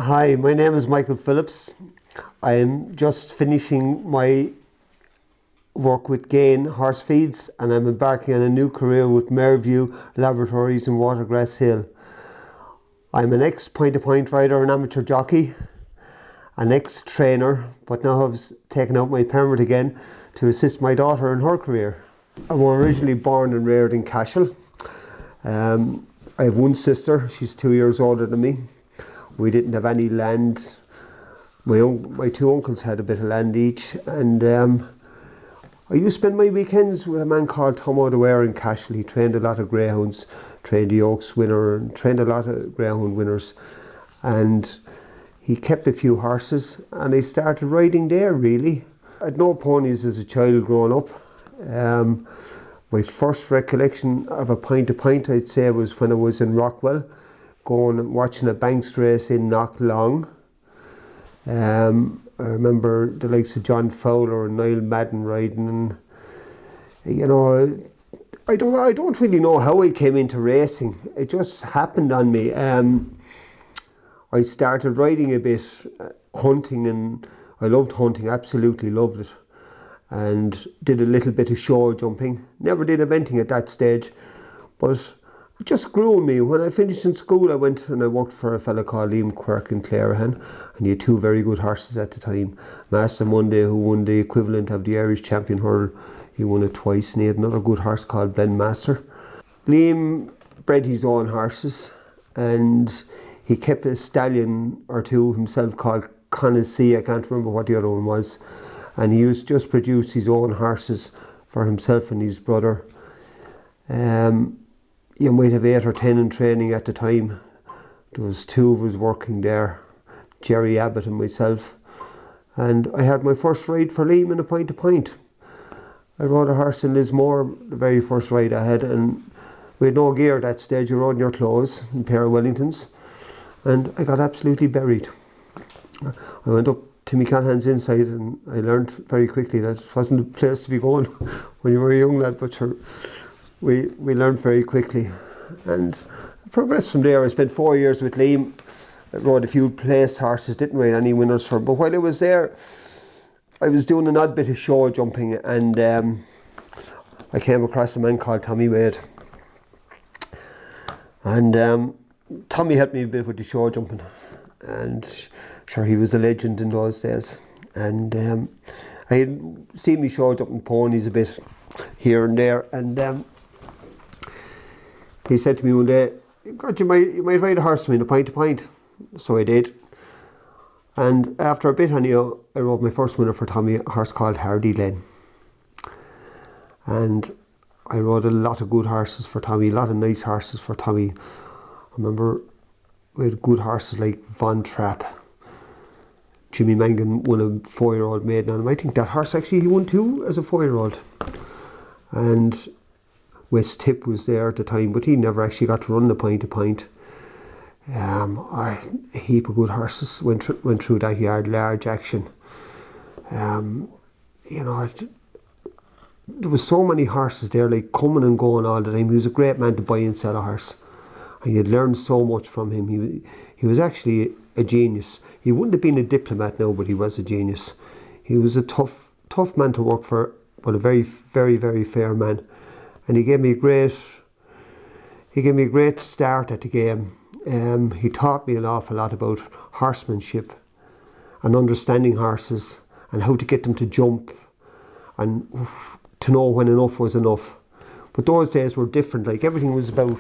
Hi, my name is Michael Phillips. I am just finishing my work with Gain Horse Feeds, and I'm embarking on a new career with Mervue Laboratories in Watergrass Hill. I'm an ex-point-to-point rider and amateur jockey, an ex-trainer, but now I've taken out my permit again to assist my daughter in her career. I was originally born and reared in Cashel. I have one sister, she's 2 years older than me. We didn't have any land. My two uncles had a bit of land each, and I used to spend my weekends with a man called Tom O'Dwyer in Cashel. He trained a lot of greyhounds, trained the Oaks winner, and trained a lot of greyhound winners. And he kept a few horses, and I started riding there really. I had no ponies as a child growing up. My first recollection of a point-to-point, I'd say, was when I was in Rockwell, going and watching a Banks race in Knocklong. I remember the likes of John Fowler and Niall Madden riding, and you know, I don't really know how I came into racing. It just happened on me. I started riding a bit, hunting, and I loved hunting, absolutely loved it, and did a little bit of show jumping. Never did eventing at that stage, but it just grew on me. When I finished in school, I went and I worked for a fella called Liam Quirk in Clarehan, and he had two very good horses at the time. Master Monday, who won the equivalent of the Irish champion hurl, he won it twice, and he had another good horse called Blend Master. Liam bred his own horses, and he kept a stallion or two himself called Conacy. I can't remember what the other one was, and he used to just produce his own horses for himself and his brother. You might have 8 or 10 in training at the time. There was 2 of us working there, Jerry Abbott and myself. And I had my first ride for Liam in a point-to-point. I rode a horse in Lismore, the very first ride I had, and we had no gear at that stage. You rode in your clothes, a pair of Wellingtons, and I got absolutely buried. I went up Timmy Callahan's inside, and I learned very quickly that it wasn't the place to be going when you were a young lad, but sure, we learned very quickly, and progressed from there. I spent 4 years with Liam. I rode a few placed horses, didn't ride any winners for him, but while I was there, I was doing an odd bit of show jumping, and I came across a man called Tommy Wade, and Tommy helped me a bit with the show jumping, and sure, he was a legend in those days. And I had seen me show jumping ponies a bit here and there, and he said to me one day, God, you might ride a horse for me in a point-to-point. So I did. And after a bit anyhow, I rode my first winner for Tommy, a horse called Hardy Lane. And I rode a lot of good horses for Tommy, a lot of nice horses for Tommy. I remember we had good horses like Von Trapp. Jimmy Mangan won a 4-year-old maiden on him. I think that horse actually he won 2 as a 4-year-old. And West Tip was there at the time, but he never actually got to run the point-to-point. A heap of good horses went through that yard, large action. You know, there was so many horses there, like coming and going all the time. He was a great man to buy and sell a horse, and you'd learn so much from him. He was actually a genius. He wouldn't have been a diplomat now, but he was a genius. He was a tough man to work for, but a very, very, very fair man. And he gave me a great start at the game. He taught me an awful lot about horsemanship and understanding horses and how to get them to jump and to know when enough was enough. But those days were different. Like, everything was about,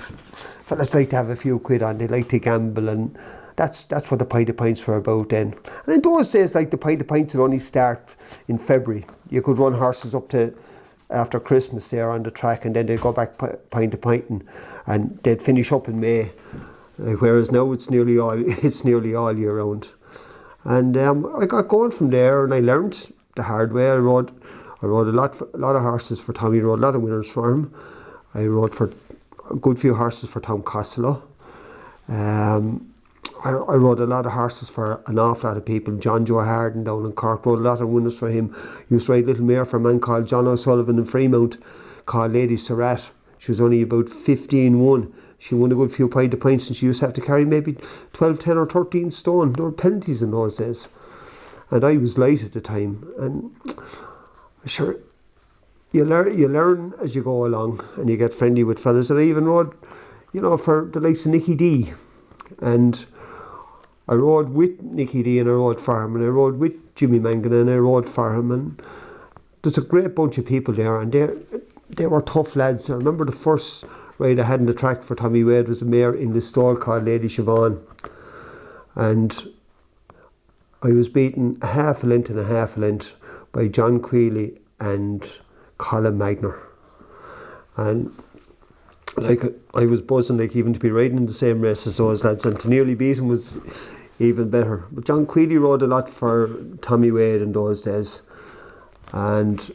fellas like to have a few quid on, they like to gamble, and that's what the point-to-points were about then. And in those days, like, the point-to-points would only start in February. You could run horses up to after Christmas there on the track, and then they'd go back point-to-pointing, and they'd finish up in May. Whereas now it's nearly all year round. And I got going from there, and I learned the hard way. I rode a lot of horses for Tommy. I rode a lot of winners for him. I rode for a good few horses for Tom Costello. I rode a lot of horses for an awful lot of people. John Joe Harden down in Cork rode a lot of winners for him. Used to ride little mare for a man called John O'Sullivan in Fremont, called Lady Surratt. She was only about 15-1. she won a good few pint of pints, and she used to have to carry maybe 12, 10 or 13 stone. There were penalties in those days. And I was light at the time. And sure, you learn as you go along, and you get friendly with fellas. And I even rode, for the likes of Nicky D. And I rode with Nicky D, and I rode for him, and I rode with Jimmy Mangan, and I rode for him. And there's a great bunch of people there, and they were tough lads. I remember the first ride I had in the track for Tommy Wade was a mare in Listowel called Lady Siobhan, and I was beaten a half a length by John Queally and Colin Magner, and I was buzzing even to be riding in the same race as those lads, and to nearly beat him was even better. But John Queally rode a lot for Tommy Wade in those days, and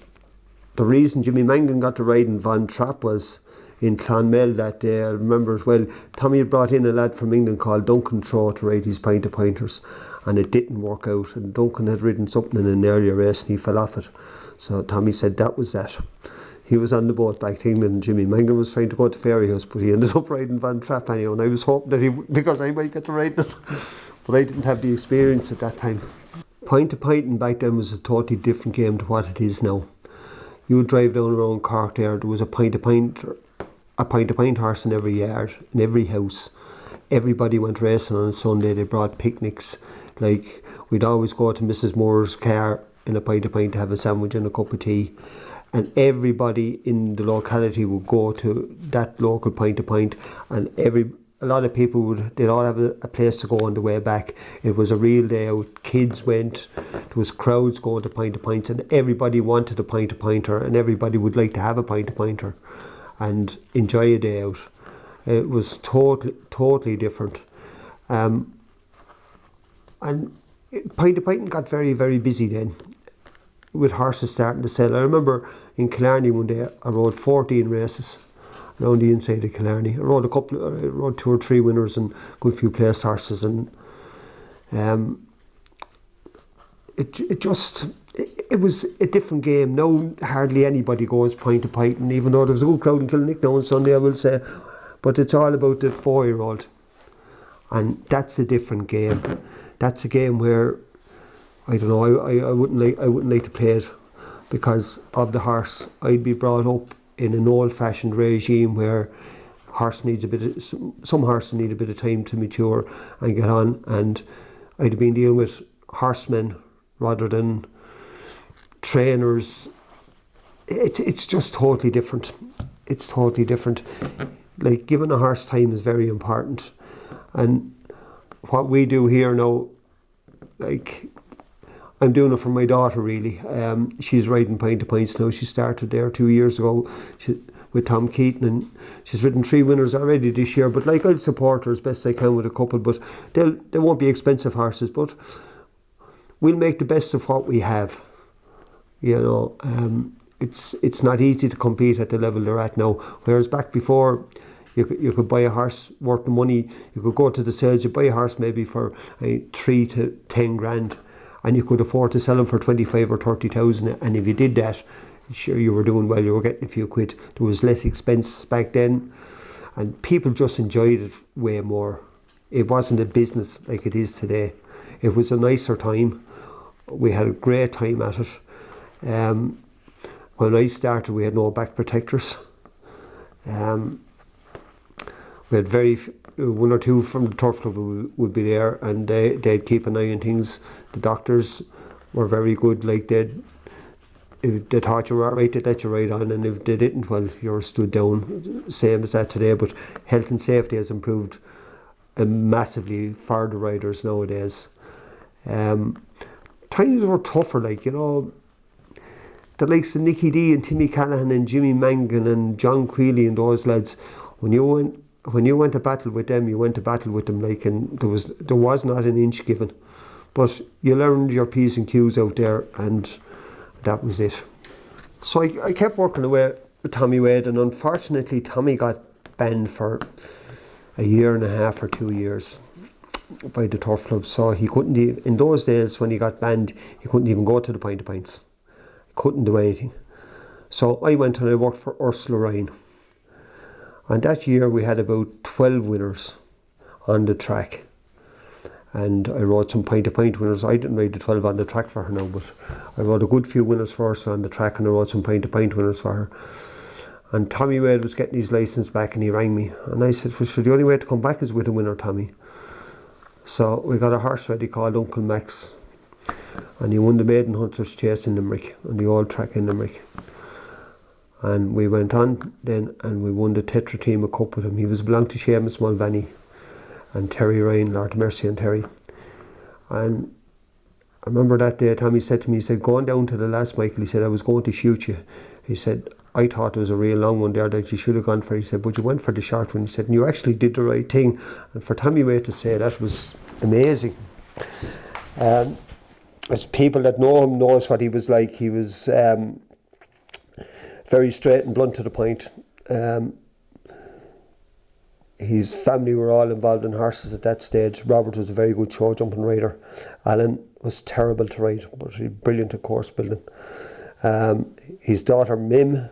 the reason Jimmy Mangan got to ride in Von Trapp was in Clonmel that day. I remember as well, Tommy had brought in a lad from England called Duncan Trow to ride his pint of pointers, and it didn't work out, and Duncan had ridden something in an earlier race and he fell off it. So Tommy said that was that. He was on the boat back to England, and Jimmy Mangan was trying to go to Fairyhouse, but he ended up riding Von Trapp anyhow, and I was hoping that because I might get to ride it, but I didn't have the experience at that time. Pint to pinting back then was a totally different game to what it is now. You would drive down around Cork there was a pint to pint horse in every yard, in every house. Everybody went racing on a Sunday. They brought picnics. Like, we'd always go to Mrs. Moore's car in a pint to have a sandwich and a cup of tea. And everybody in the locality would go to that local pint and a lot of people they'd all have a place to go on the way back. It was a real day out. Kids went, there was crowds going to pints, and everybody wanted a pinter, and everybody would like to have a pinter and enjoy a day out. It was totally different. And pinting got very, very busy then, with horses starting to sell. I remember in Killarney one day I rode 14 races around the inside of Killarney. I rode 2 or 3 winners and a good few placed horses, and it was a different game. Now hardly anybody goes pint to pint, and even though there's a good crowd in Kilnick now on Sunday, I will say, but it's all about the 4-year-old, and that's a different game. That's a game where I don't know. I wouldn't like to play it because of the horse. I'd be brought up in an old-fashioned regime where some horses need a bit of time to mature and get on, and I'd have been dealing with horsemen rather than trainers. It's just totally different. It's totally different. Like, giving a horse time is very important, and what we do here now, like, I'm doing it for my daughter really. She's riding pint to pints now. She started there 2 years ago with Tom Keaton, and she's ridden 3 winners already this year. But like, I'll support her as best I can with a couple, but they won't be expensive horses, but we'll make the best of what we have. It's not easy to compete at the level they're at now. Whereas back before, you could buy a horse worth the money. You could go to the sales, you buy a horse maybe for 3 to 10 grand. And you could afford to sell them for 25 or 30,000, and if you did that, sure, you were doing well, you were getting a few quid. There was less expense back then, and people just enjoyed it way more. It wasn't a business like it is today. It was a nicer time. We had a great time at it. When I started, we had no back protectors. We had one or two from the turf club would be there, and they'd keep an eye on things. The doctors were very good. Like, if they thought you were alright, they'd let you ride on, and if they didn't, well, you were stood down. Same as that today, but health and safety has improved massively for the riders nowadays. Times were tougher, the likes of Nicky D and Timmy Callahan and Jimmy Mangan and John Queally and those lads. When you went to battle with them, and there was not an inch given. But you learned your P's and Q's out there, and that was it. So I kept working away with Tommy Wade, and unfortunately Tommy got banned for a year and a half or 2 years by the turf club. So he couldn't, in those days when he got banned, he couldn't even go to the pint of pints. Couldn't do anything. So I went and I worked for Ursula Ryan. And that year we had about 12 winners on the track. And I rode some point-to-point winners. I didn't ride the 12 on the track for her now, but I rode a good few winners for her on the track, and I rode some point-to-point winners for her. And Tommy Wade was getting his licence back, and he rang me. And I said, well, sure, the only way to come back is with a winner, Tommy. So we got a horse ready called Uncle Max. And he won the Maiden Hunters Chase in Limerick, on the old track in Limerick. And we went on then, and we won the Tetra Team Cup with him. He was belonged to Seamus Mulvaney and Terry Ryan, Lord Mercy and Terry. And I remember that day Tommy said to me, he said, going down to the last, Michael, he said, I was going to shoot you. He said, I thought it was a real long one there that you should have gone for. He said, but you went for the short one. He said, and you actually did the right thing. And for Tommy Wade to say that was amazing. As people that know him knows what he was like. He was very straight and blunt to the point. His family were all involved in horses at that stage. Robert was a very good show jumping rider. Alan was terrible to ride, but he was brilliant at course building. His daughter Mim,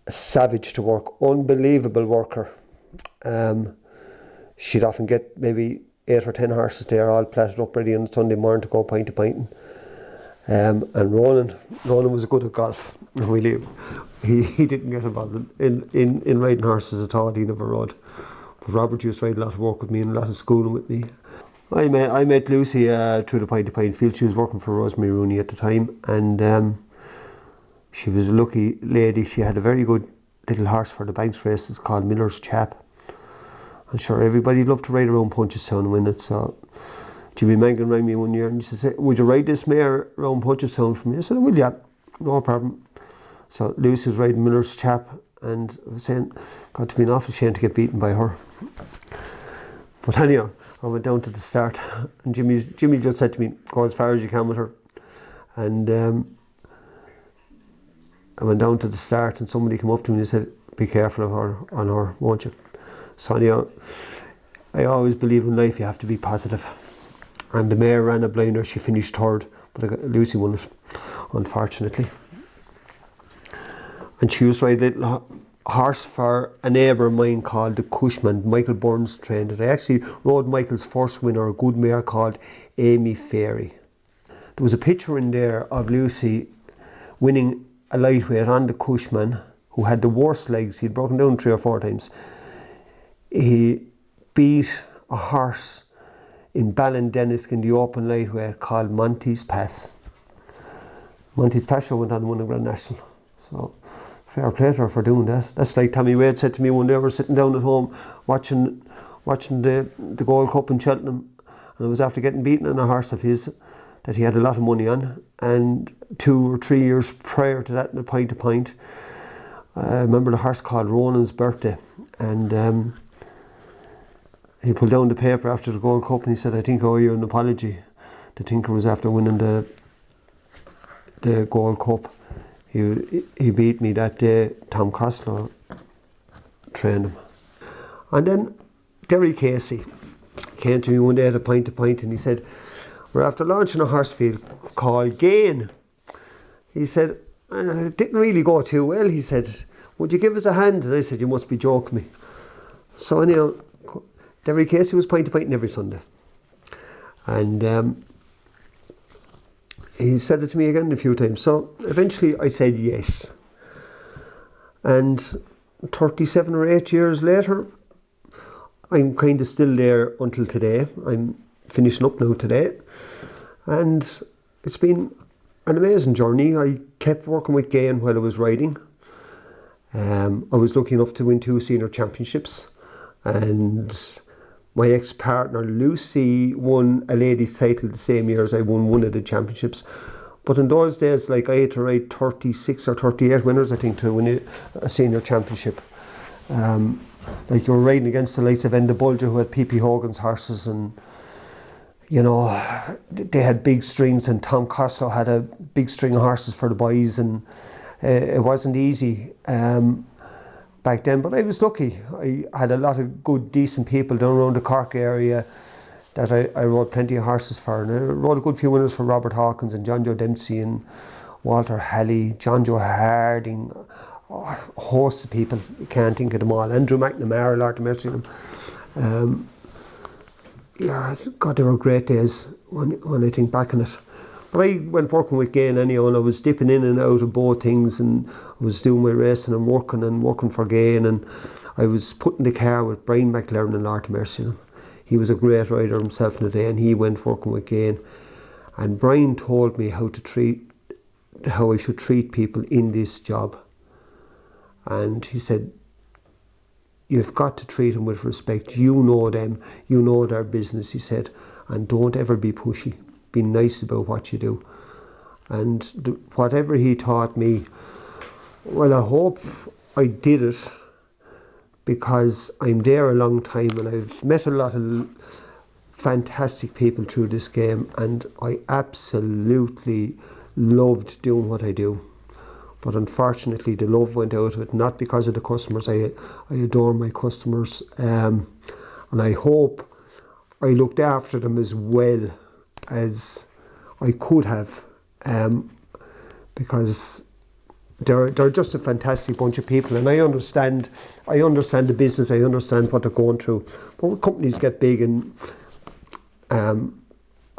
a savage to work, unbelievable worker. She'd often get maybe 8 or 10 horses there, all platted up ready on Sunday morning to go point to pointing. And Ronan was good at golf. Really, he didn't get involved in riding horses at all. He never rode. But Robert used to ride a lot of work with me and a lot of schooling with me. I met Lucy through the point to point field. She was working for Rosemary Rooney at the time, and she was a lucky lady. She had a very good little horse for the Banks races called Miller's Chap. I'm sure everybody loved to ride around Punchestown and win it. So Jimmy Mangan rang me one year and he said, would you ride this mare around Punchestown for me? I said, I will, yeah, no problem. So Lucy was riding Miller's Chap, and I was saying, got to be an awful shame to get beaten by her. But anyhow, I went down to the start, and Jimmy just said to me, go as far as you can with her. And I went down to the start, and somebody came up to me and said, be careful of her, on her, won't you? So anyhow, I always believe in life you have to be positive. And the mare ran a blinder, she finished third, but Lucy won it, unfortunately. And she used to ride a little horse for a neighbour of mine called the Cushman. Michael Burns trained it. I actually rode Michael's first winner, a good mare called Amy Fairy. There was a picture in there of Lucy winning a lightweight on the Cushman, who had the worst legs. He'd broken down 3 or 4 times. He beat a horse in Ballindennis in the open lightweight called Monty's Pass. Monty's Pass show went on and won the Grand National. So fair play to her for doing that. That's like Tommy Wade said to me one day. We were sitting down at home watching the Gold Cup in Cheltenham, and I was after getting beaten on a horse of his that he had a lot of money on. And 2 or 3 years prior to that, in a point to point, I remember the horse called Ronan's Birthday, and he pulled down the paper after the Gold Cup and he said, I think I owe you an apology. The Tinker was after winning the Gold Cup. He beat me that day. Tom Costello trained him. And then Derry Casey came to me one day at a point to point and he said, we're after launching a horse field called Gain. He said, it didn't really go too well. He said, would you give us a hand? And I said, you must be joking me. So anyhow, Derry Casey was point to point every Sunday. And he said it to me again a few times. So eventually I said yes. And 37 or 8 years later, I'm kind of still there until today. I'm finishing up now today. And it's been an amazing journey. I kept working with Gain while I was riding. I was lucky enough to win 2 senior championships. And my ex-partner Lucy won a ladies' title the same year as I won one of the championships. But in those days, like, I had to ride 36 or 38 winners, I think, to win a senior championship. Like, you were riding against the likes of Enda Bulger, who had P.P. Hogan's horses, and you know, they had big strings, and Tom Costello had a big string of horses for the boys, and it wasn't easy back then, but I was lucky. I had a lot of good, decent people down around the Cork area that I rode plenty of horses for, and I rode a good few winners for Robert Hawkins and John Joe Dempsey and Walter Halley, John Joe Harding, a host of people. You can't think of them all. Andrew McNamara, Lord have mercy on him. Yeah, God, they were great days when I think back on it. But I went working with Gain anyhow, and I was dipping in and out of both things, and I was doing my racing and working for Gain, and I was putting the car with Brian McLaren and Lord have mercy on him. He was a great rider himself in the day, and he went working with Gain. And Brian told me how I should treat people in this job. And he said, you've got to treat them with respect. You know them, you know their business, he said, and don't ever be pushy. Be nice about what you do. And whatever he taught me, well, I hope I did it, because I'm there a long time and I've met a lot of fantastic people through this game, and I absolutely loved doing what I do. But unfortunately the love went out of it, not because of the customers. I adore my customers, and I hope I looked after them as well as I could have, because they're just a fantastic bunch of people, and I understand the business, I understand what they're going through. But when companies get big, and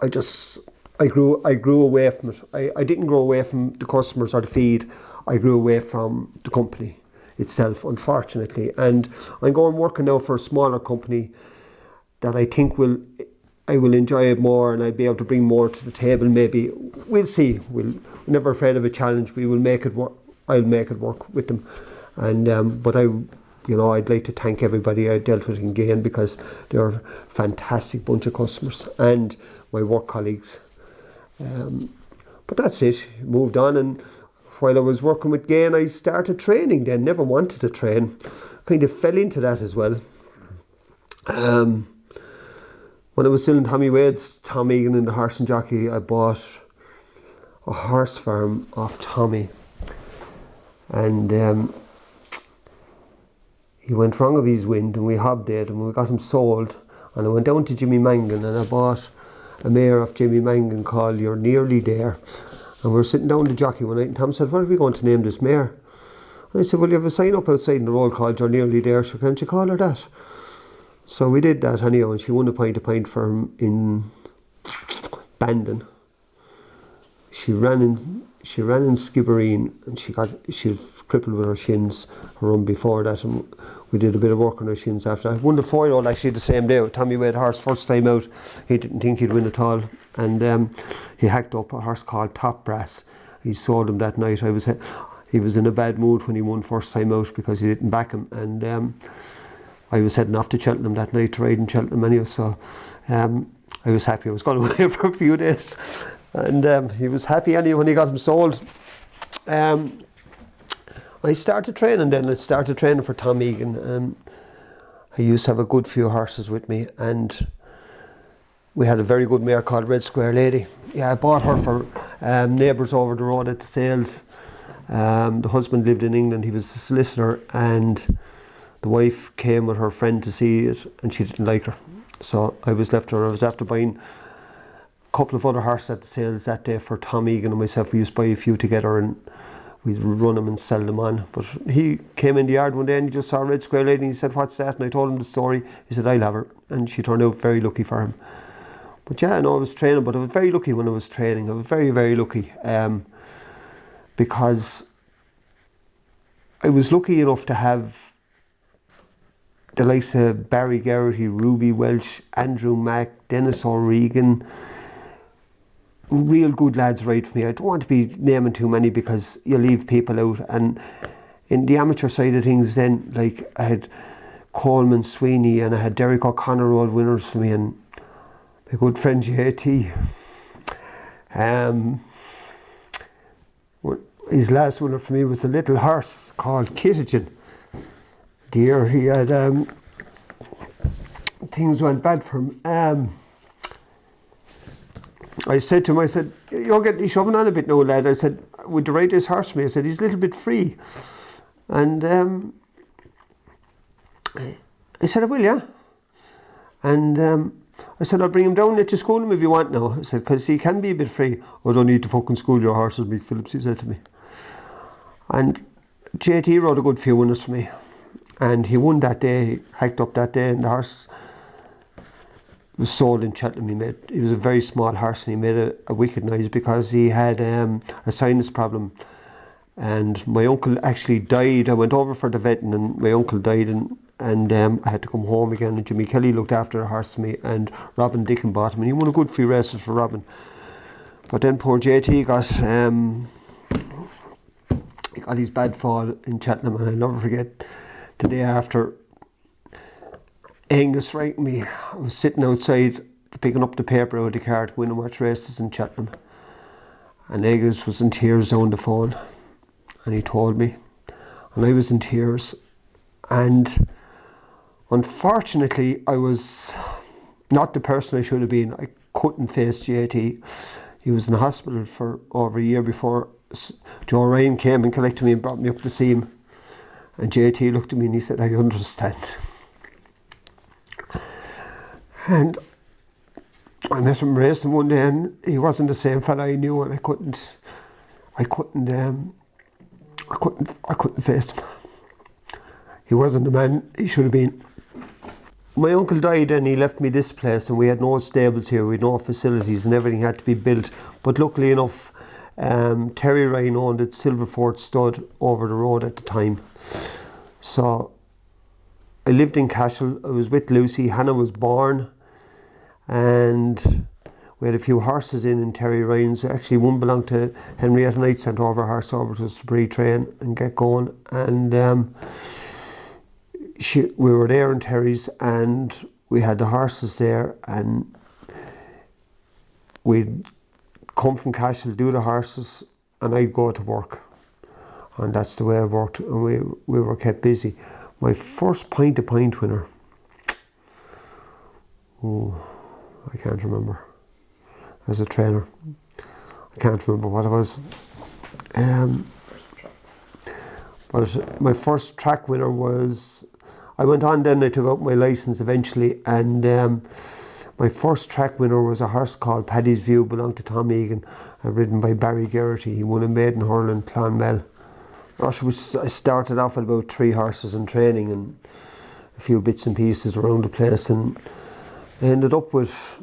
I grew away from it. I didn't grow away from the customers or the feed. I grew away from the company itself, unfortunately. And I'm going working now for a smaller company that I think I will enjoy it more, and I'll be able to bring more to the table. Maybe we'll see. We're never afraid of a challenge. We will make it work. I'll make it work with them. And but I'd like to thank everybody I dealt with in Gain, because they're a fantastic bunch of customers, and my work colleagues. But that's it. Moved on, and while I was working with Gain, I started training then. Never wanted to train. Kind of fell into that as well. When I was still in Tommy Wade's, Tom Egan in the Horse and Jockey, I bought a horse farm off Tommy. And he went wrong of his wind, and we hobbed it, and we got him sold. And I went down to Jimmy Mangan, and I bought a mare of Jimmy Mangan called You're Nearly There. And we were sitting down the Jockey one night, and Tom said, what are we going to name this mare? And I said, well, you have a sign up outside in the road called You're Nearly There, so can't you call her that? So we did that anyhow, and she won a pint for him in Bandon. She ran in Skibbereen, and she was crippled with her shins, her run before that, and we did a bit of work on her shins after that. Won the 4-year-old actually the same day with Tommy Wade horse, first time out. He didn't think he'd win at all, and he hacked up a horse called Top Brass. He sold him that night. He was in a bad mood when he won first time out, because he didn't back him, and I was heading off to Cheltenham that night to ride in Cheltenham anyway, so I was happy. I was going away for a few days, and he was happy anyway when he got him sold. I started training then. I started training for Tom Egan. I used to have a good few horses with me, and we had a very good mare called Red Square Lady. Yeah, I bought her for neighbours over the road at the sales. The husband lived in England. He was a solicitor, and the wife came with her friend to see it, and she didn't like her. So I was left her. I was after buying a couple of other horses at the sales that day for Tom Egan and myself. We used to buy a few together, and we'd run them and sell them on. But he came in the yard one day, and he just saw a Red Square Lady, and he said, what's that? And I told him the story. He said, I'll have her. And she turned out very lucky for him. But yeah, no, I was training, but I was very lucky when I was training. I was very, very lucky, because I was lucky enough to have the likes of Barry Geraghty, Ruby Welsh, Andrew Mack, Dennis O'Regan, real good lads ride for me. I don't want to be naming too many because you leave people out. And in the amateur side of things then, like I had Coleman Sweeney, and I had Derek O'Connor all winners for me, and my good friend JT. His last winner for me was a little horse called Kitagen. Dear, he had things went bad for him. I said to him, you're getting shoving on a bit now, lad. I said, would you ride this horse for me? I said, he's a little bit free. And I said, I will, yeah. And I said, I'll bring him down and let you school him if you want now. I said, because he can be a bit free. I don't need to fucking school your horses, Mick Phillips, he said to me. And JT rode a good few winners for me, and he won that day. He hiked up that day, and the horse was sold in Cheltenham. He was a very small horse, and he made a wicked noise because he had a sinus problem. And my uncle actually died. I went over for the vet, and my uncle died, and I had to come home again. And Jimmy Kelly looked after the horse for me, and Robin Dickon bought him, and he won a good few races for Robin. But then poor JT got his bad fall in Cheltenham, and I'll never forget the day after. Angus writing me. I was sitting outside picking up the paper out of the car to go in and watch races in Cheltenham, and Angus was in tears down the phone, and he told me, and I was in tears, and unfortunately I was not the person I should have been. I couldn't face JT. He was in the hospital for over a year before Joe Ryan came and collected me and brought me up to see him, and JT looked at me and he said, I understand. And I met him racing one day, and he wasn't the same fella I knew, and I couldn't face him. He wasn't the man he should have been. My uncle died and he left me this place, and we had no stables here, we had no facilities, and everything had to be built. But luckily enough, Terry Ryan owned at Silverford Stud over the road at the time. So I lived in Cashel. I was with Lucy. Hannah was born, and we had a few horses in Terry Reins. Actually, one belonged to Henrietta Knight, sent over a horse over to us to pre-train and get going. And we were there in Terry's, and we had the horses there, and we'd come from Cashel, do the horses, and I'd go to work. And that's the way it worked, and we were kept busy. My first point-to-point winner, I can't remember. As a trainer, I can't remember what it was. But my first track winner was, I went on then, I took out my licence eventually, and my first track winner was a horse called Paddy's View, belonged to Tom Egan, ridden by Barry Geraghty. He won a maiden hurl in Clonmel. I started off with about 3 horses in training and a few bits and pieces around the place, and I ended up with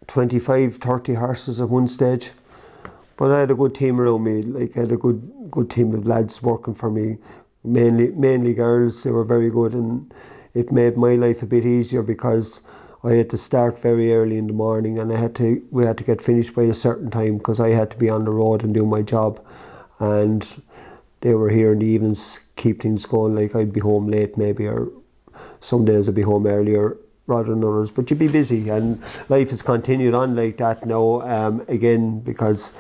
25, 30 horses at one stage. But I had a good team around me. Like, I had a good team of lads working for me, mainly girls. They were very good, and it made my life a bit easier because I had to start very early in the morning, and we had to get finished by a certain time because I had to be on the road and do my job, and they were here in the evenings, keep things going. Like, I'd be home late maybe, or some days I'd be home earlier rather than others, but you'd be busy, and life has continued on like that now, again, because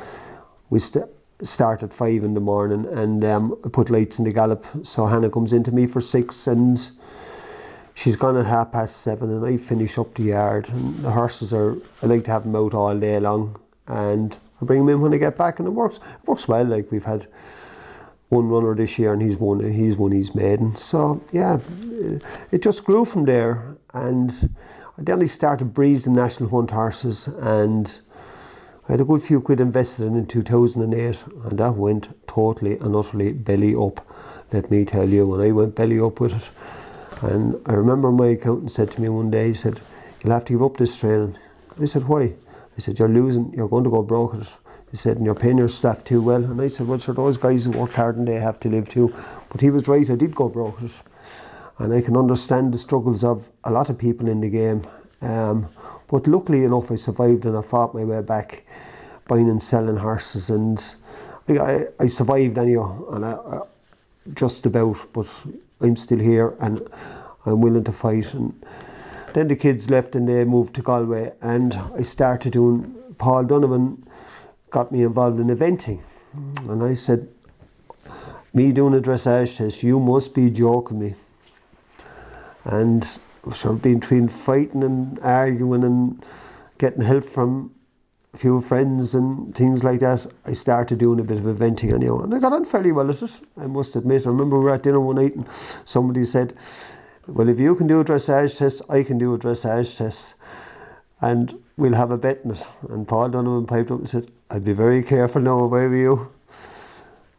we start at 5 in the morning, and I put lights in the gallop, so Hannah comes into me for 6, and she's gone at 7:30, and I finish up the yard, and the horses I like to have them out all day long, and I bring them in when I get back, and it works well. Like, we've had one runner this year, and he's won his maiden. So yeah, it just grew from there, and then I started breezing national hunt horses, and I had a good few quid invested in 2008, and that went totally and utterly belly up, let me tell you. When I went belly up with it, and I remember my accountant said to me one day, he said, "You'll have to give up this training." I said, "Why?" I said, "You're losing, you're going to go broke at it." He said, "And you're paying your staff too well." And I said, "Well, sir, those guys who work hard and they have to live too." But he was right, I did go broke at it. And I can understand the struggles of a lot of people in the game. But luckily enough, I survived, and I fought my way back, buying and selling horses. And I survived anyhow, and I just about, but I'm still here, and I'm willing to fight. And then the kids left and they moved to Galway, and I started doing, Paul Donovan got me involved in eventing, and I said, "Me doing a dressage test, you must be joking me." And so between fighting and arguing and getting help from a few friends and things like that, I started doing a bit of eventing anyhow, and I got on fairly well at it, I must admit. I remember we were at dinner one night and somebody said, "Well, if you can do a dressage test, I can do a dressage test, and we'll have a bet in it." And Paul Donovan piped up and said, "I'd be very careful now if I were you."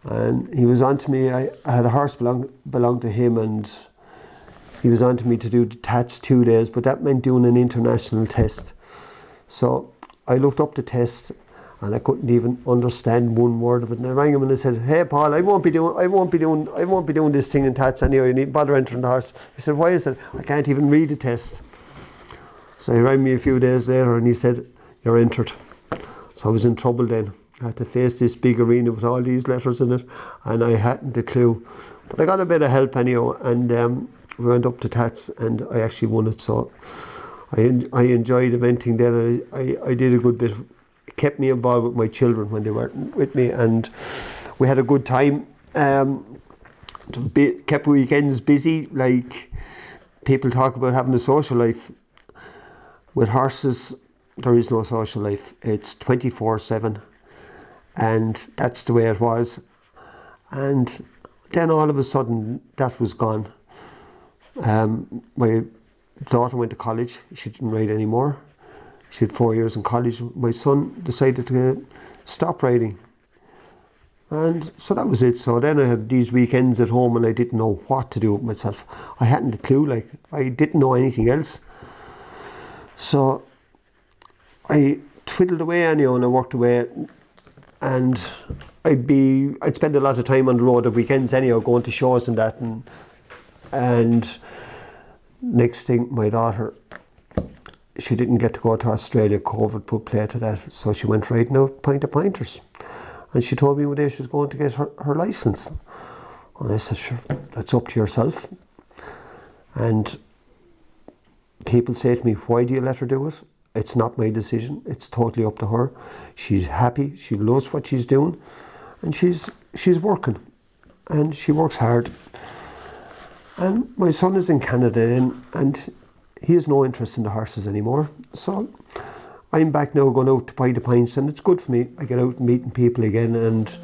And he was on to me. I had a horse belonged to him, and he was on to me to do the tats 2 days, but that meant doing an international test. So I looked up the test, and I couldn't even understand one word of it. And I rang him and I said, "Hey Paul, I won't be doing this thing in tats anyway. You need bother entering the horse." He said, "Why is it?" "I can't even read the test." So he rang me a few days later and he said, "You're entered." So I was in trouble then. I had to face this big arena with all these letters in it, and I hadn't a clue. But I got a bit of help anyhow, and we went up to tats, and I actually won it. So I enjoyed eventing then. I did a good bit. It kept me involved with my children when they weren't with me, and we had a good time. Kept weekends busy. Like, people talk about having a social life. With horses, there is no social life. It's 24/7, and that's the way it was. And then all of a sudden, that was gone. My daughter went to college. She didn't ride anymore. She had 4 years in college. My son decided to stop riding. And so that was it. So then I had these weekends at home, and I didn't know what to do with myself. I hadn't a clue. Like, I didn't know anything else. So I twiddled away anyhow, and I worked away, and I'd spend a lot of time on the road at weekends anyhow, going to shows and that, and next thing, my daughter, she didn't get to go to Australia. COVID put play to that, so she went riding out Point of Pointers, and she told me one day she was going to get her licence, and I said, "Sure, that's up to yourself." And people say to me, "Why do you let her do it?" It's not my decision. It's totally up to her. She's happy. She loves what she's doing, and she's working, and she works hard. And my son is in Canada then, and he has no interest in the horses anymore. So I'm back now going out to Point of Pints, and it's good for me. I get out and meeting people again and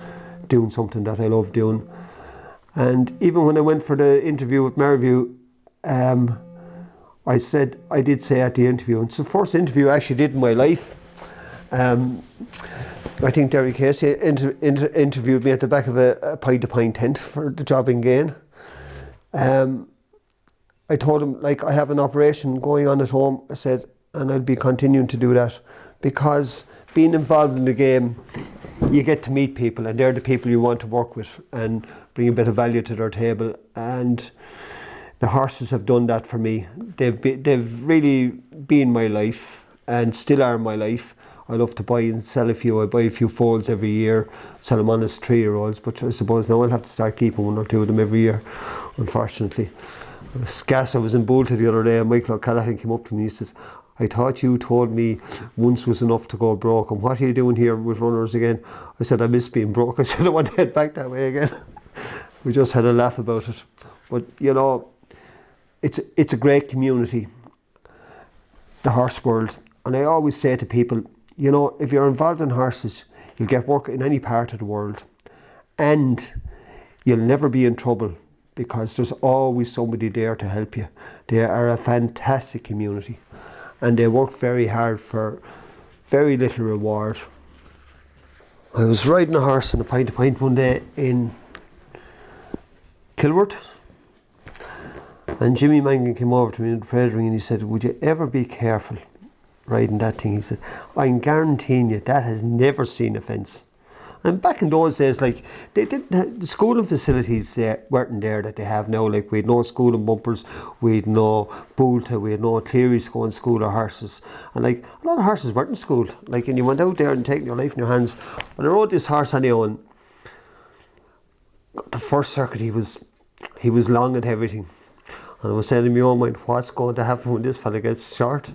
doing something that I love doing. And even when I went for the interview with Mervue, I did say at the interview, and it's the first interview I actually did in my life. I think Derry Casey interviewed me at the back of a Point to Pint tent for the job in Gain. I told him, like, I have an operation going on at home, I said, and I'll be continuing to do that, because being involved in the game, you get to meet people, and they're the people you want to work with and bring a bit of value to their table. And the horses have done that for me. They've really been my life and still are my life. I love to buy and sell a few. I buy a few foals every year, sell them on as 3-year-olds, but I suppose now I'll have to start keeping 1 or 2 of them every year, unfortunately. I was in Bolton the other day, and Michael O'Callaghan came up to me and he says, "I thought you told me once was enough to go broke, and what are you doing here with runners again?" I said, "I miss being broke." I said, "I want to head back that way again." We just had a laugh about it. But, you know, it's a great community, the horse world. And I always say to people, you know, if you're involved in horses, you'll get work in any part of the world, and you'll never be in trouble, because there's always somebody there to help you. They are a fantastic community, and they work very hard for very little reward. I was riding a horse in a Point to Pint one day in Kilworth, and Jimmy Mangan came over to me in the parade ring and he said, "Would you ever be careful riding that thing?" He said, "I'm guaranteeing you that has never seen a fence." And back in those days, like, they didn't have, the schooling facilities weren't there that they have now. Like, we had no schooling bumpers, we had no Boolta, we had no Cleary's going school or horses. And like, a lot of horses weren't in school. Like, and you went out there and taking your life in your hands. But I rode this horse on the own. The first circuit, he was long and everything. And I was saying in my own mind, what's going to happen when this fella gets short?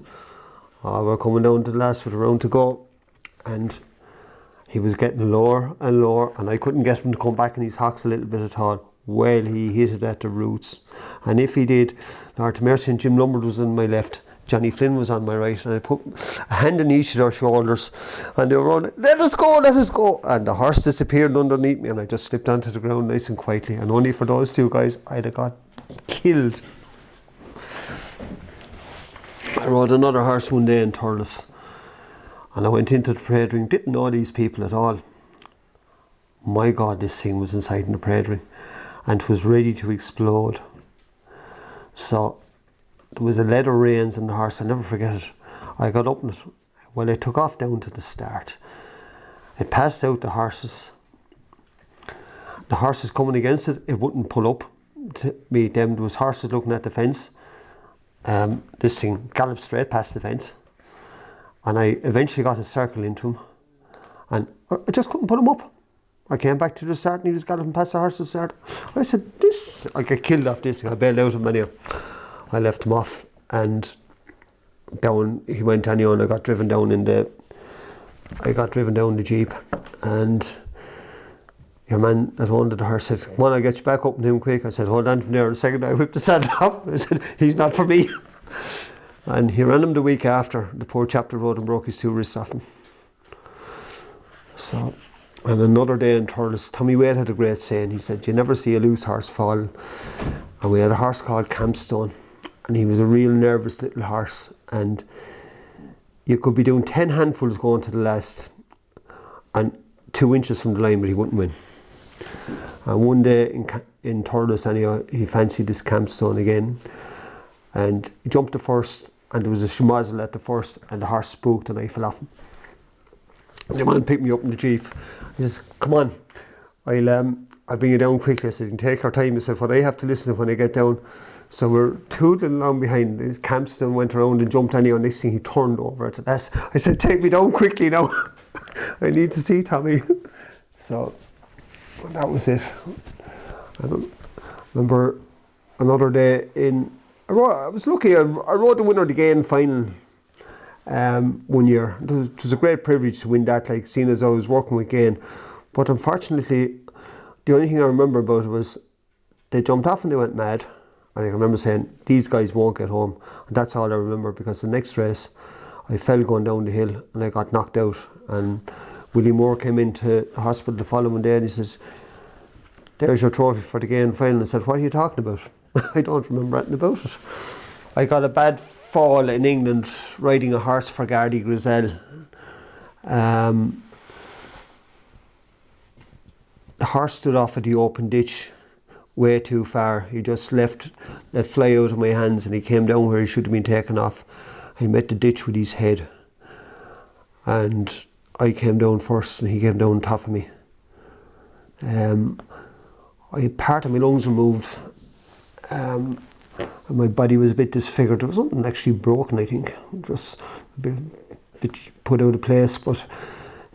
We're coming down to the last with a round to go. And he was getting lower and lower, and I couldn't get him to come back in his hocks a little bit at all. Well, he hit it at the roots. And if he did, Lord Mercy and Jim Lombard was on my left, Johnny Flynn was on my right, and I put a hand on each of their shoulders, and they were rolling, let us go. And the horse disappeared underneath me, and I just slipped onto the ground nice and quietly. And only for those two guys, I'd have got killed. I rode another horse one day in Thurles, and I went into the parade ring, didn't know these people at all. My God, this thing was inside in the parade ring and it was ready to explode. So there was a leather reins on the horse, I'll never forget it. I got up in it. Well, I took off down to the start. It passed out the horses. The horses coming against it, it wouldn't pull up to meet them. There was horses looking at the fence. This thing galloped straight past the fence. And I eventually got a circle into him. And I just couldn't pull him up. I came back to the start and he was galloping past the horses start. I said, I get killed off this thing. I bailed out of him anyhow. I left him off and down he went anyhow, and I got driven down the Jeep, and your man that owned the horse said, come on, I'll get you back up on him quick. I said, hold on from there a second. I whipped the saddle off. I said, he's not for me. And he ran him the week after. The poor chap that rode and broke his 2 wrists off him. So, and another day in Thurles, Tommy Wade had a great saying. He said, you never see a loose horse fall. And we had a horse called Campstone, and he was a real nervous little horse, and you could be doing 10 handfuls going to the last and 2 inches from the line, but he wouldn't win. And one day in Thurles anyhow, he fancied this Campstone again, and he jumped the first, and there was a schmozzle at the first, and the horse spooked and I fell off him. And the man picked me up in the Jeep. He says, come on, I'll bring you down quickly. I said, you can take our time. I said, what I have to listen to when I get down. So we're tootling along behind. His Campstone went around and jumped anyhow. Next thing he turned over at the last. I said, take me down quickly now. I need to see Tommy. So that was it. I remember another day I was lucky. I rode the winner of the game final one year. It was a great privilege to win that, like seeing as I was working with Gain. But unfortunately, the only thing I remember about it was they jumped off and they went mad. And I remember saying, these guys won't get home. And that's all I remember, because the next race, I fell going down the hill and I got knocked out. And Willie Moore came into the hospital the following day and he says, there's your trophy for the Gain final. I said, what are you talking about? I don't remember anything about it. I got a bad fall in England riding a horse for Gardy Grizel. The horse stood off at the open ditch way too far. He just let fly out of my hands, and he came down where he should have been taken off. He met the ditch with his head, and I came down first and he came down on top of me. I had part of my lungs removed, and my body was a bit disfigured. There was something actually broken, I think, just a bit put out of place. But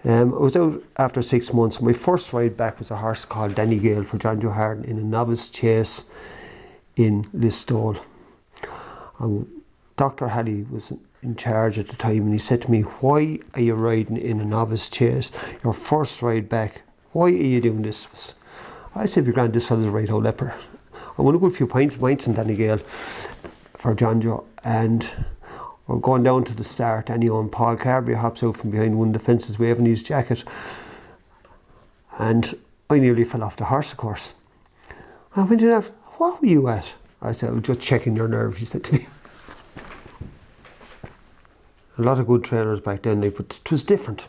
I was out after 6 months. My first ride back was a horse called Danny Gale for John Joe Harden in a novice chase in Listowel. Dr. Halley was in charge at the time, and he said to me, why are you riding in a novice chase? Your first ride back, why are you doing this? I said, be grand, this fella's a right old leper. I want to go a few pints in Danny Gale for John Joe, and we're going down to the start anyhow, and Paul Carberry hops out from behind one of the fences waving his jacket, and I nearly fell off the horse, of course. I went in after, what were you at? I said, I was just checking your nerve, he said to me. A lot of good trainers back then, but it was different.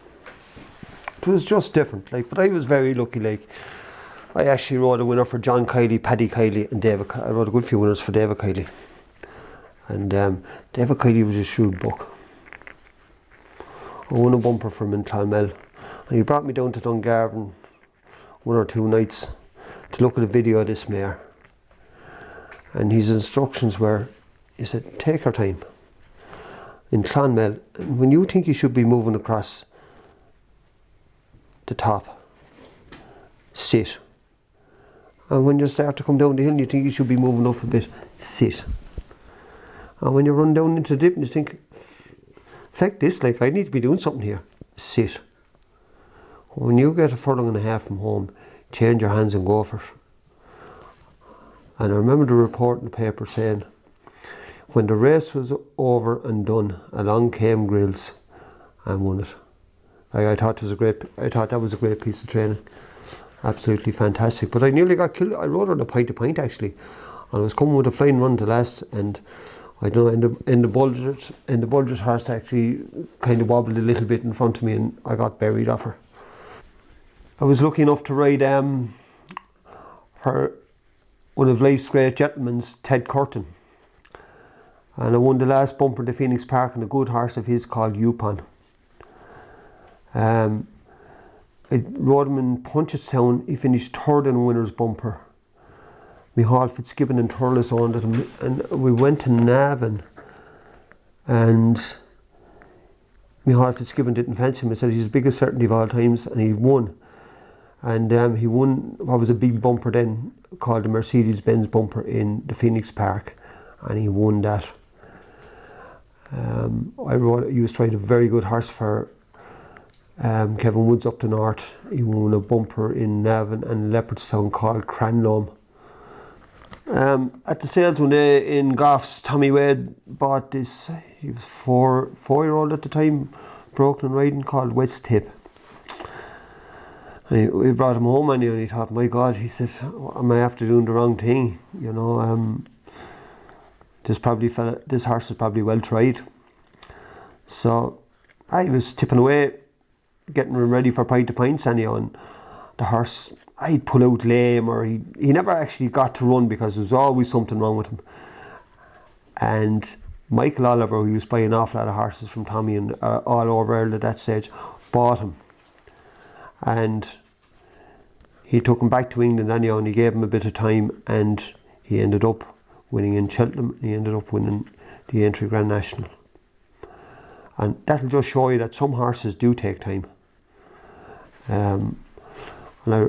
It was just different, but I was very lucky, I actually rode a winner for John Kiley, Paddy Kiley and David. I rode a good few winners for David Kiley. And David Kiley was a shrewd buck. I won a bumper for him in Clonmel. And he brought me down to Dungarvan 1 or 2 nights to look at a video of this mare. And his instructions were, he said, take your time. In Clonmel, when you think you should be moving across the top, sit. And when you start to come down the hill and you think you should be moving up a bit, sit. And when you run down into the dip and you think, feck this, I need to be doing something here, sit. When you get a furlong and a half from home, change your hands and go for it. And I remember the report in the paper saying, when the race was over and done, along came Grills and won it. I thought that was a great piece of training. Absolutely fantastic. But I nearly got killed. I rode on a point to point actually, and I was coming with a flying run to last, and I don't know, in the Bulgers horse actually kind of wobbled a little bit in front of me, and I got buried off her. I was lucky enough to ride for one of life's great gentlemen's, Ted Curtin. And I won the last bumper to Phoenix Park on a good horse of his called Yupon. I rode him in Punchestown. He finished third in a winner's bumper. Michal Fitzgibbon and Turles owned it, and we went to Navan, and Michal Fitzgibbon didn't fancy him. I said he's the biggest certainty of all times, and he won. And he won what was a big bumper then, called the Mercedes-Benz bumper in the Phoenix Park, and he won that. I used to ride a very good horse for Kevin Woods up the north. He won a bumper in Navan and Leopardstown called Cranlome. At the sales one day in Goffs, Tommy Wade bought this, he was four-year-old at the time, broken and riding, called West Tip. And we brought him home and he thought, my God, he said, am I after doing the wrong thing? You know, this horse is probably well tried. So I was tipping away, getting him ready for pint to pints anyhow, and the horse, I'd pull out lame, or he never actually got to run because there was always something wrong with him. And Michael Oliver, who was buying an awful lot of horses from Tommy and all over Ireland at that stage, bought him. And he took him back to England anyhow, and he gave him a bit of time, and he ended up winning in Cheltenham, and he ended up winning the Aintree Grand National. And that'll just show you that some horses do take time. And I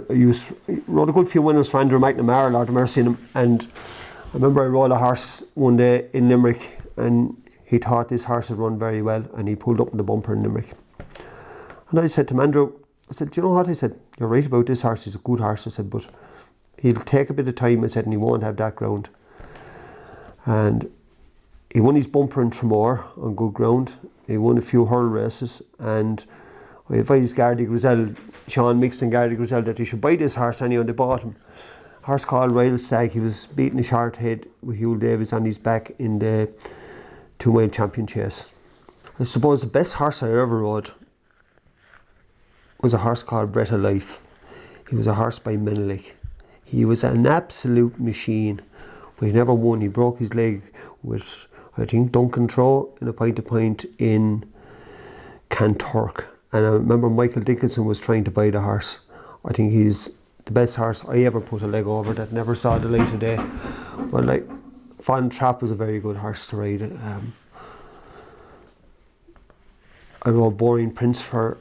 rode a good few winners for Andrew McNamara, Lord of Mercy, and I remember I rode a horse one day in Limerick, and he thought this horse had run very well, and he pulled up in the bumper in Limerick. And I said to him, Andrew, I said, do you know what? I said, you're right about this horse, he's a good horse. I said, but he'll take a bit of time, I said, and he won't have that ground. And he won his bumper in Tremor on good ground. He won a few hurl races, and I advised Gardy Grizel, Sean Mixon, Gardy Grizel, that he should buy this horse anyhow, and they bought him. A horse called Railstag. He was beating a short head with Hugh Davis on his back in the 2 mile champion chase. I suppose the best horse I ever rode was a horse called Breath of Life. He was a horse by Menelik. He was an absolute machine, but he never won. He broke his leg with, I think, Duncan Throw in a pint-to-pint in Cantork. And I remember Michael Dickinson was trying to buy the horse. I think he's the best horse I ever put a leg over that never saw the light of day. But like, Von Trapp was a very good horse to ride. I rode Boring Prince for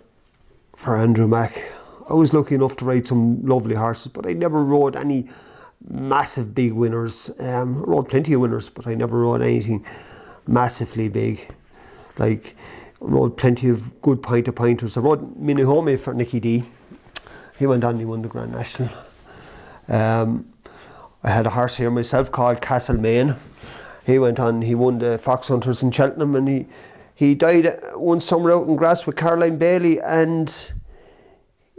Andrew Mack. I was lucky enough to ride some lovely horses, but I never rode any massive big winners. I rode plenty of winners, but I never rode anything massively big. Like, rode plenty of good pint-to-pinters. I rode Minihome for Nicky D. He went on and he won the Grand National. I had a horse here myself called Castlemaine. He went on, he won the Fox Hunters in Cheltenham, and he died one summer out in grass with Caroline Bailey, and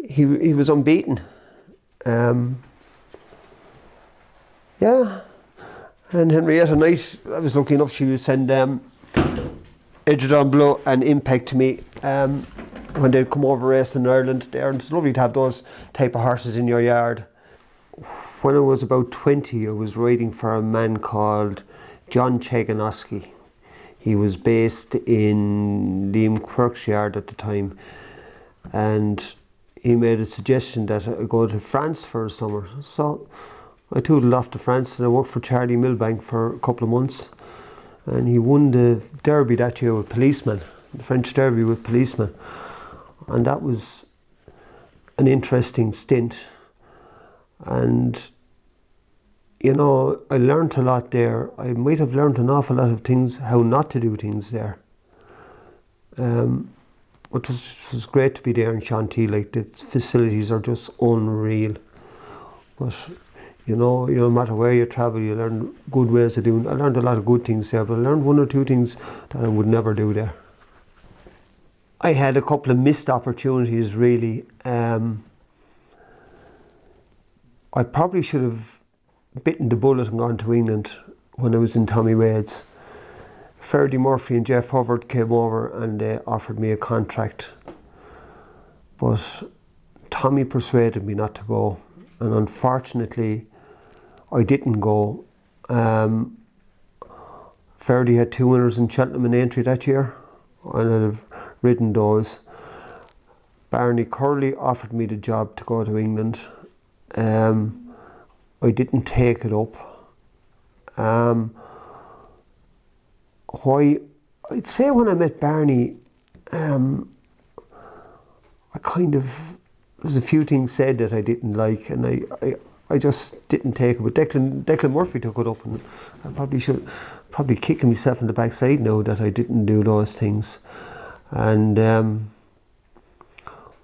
he was unbeaten. Yeah, and Henrietta Knight, I was lucky enough, she would send Edgerton Blow and Impact to me when they'd come over racing in Ireland there, and it's lovely to have those type of horses in your yard. When I was about 20, I was riding for a man called John Cheganowski. He was based in Liam Quirk's yard at the time, and he made a suggestion that I go to France for a summer. So I tootled off to France, and I worked for Charlie Milbank for a couple of months, and he won the Derby that year with Policeman, the French Derby with Policeman, and that was an interesting stint. And you know, I learnt a lot there. I might have learnt an awful lot of things, how not to do things there. It was great to be there in Shanty. Like, the facilities are just unreal. But you know, no matter where you travel, you learn good ways of doing. I learned a lot of good things there, but I learned one or two things that I would never do there. I had a couple of missed opportunities, really. I probably should have bitten the bullet and gone to England when I was in Tommy Wade's. Ferdy Murphy and Jeff Hubbard came over and they offered me a contract. But Tommy persuaded me not to go, and unfortunately I didn't go. Fairly had 2 winners in Cheltenham and Aintree that year, and I'd have ridden those. Barney Curley offered me the job to go to England. I didn't take it up. Why? I'd say when I met Barney, I kind of, there's a few things said that I didn't like, and I just didn't take it. But Declan Murphy took it up, and I probably kicking myself in the backside now that I didn't do those things. And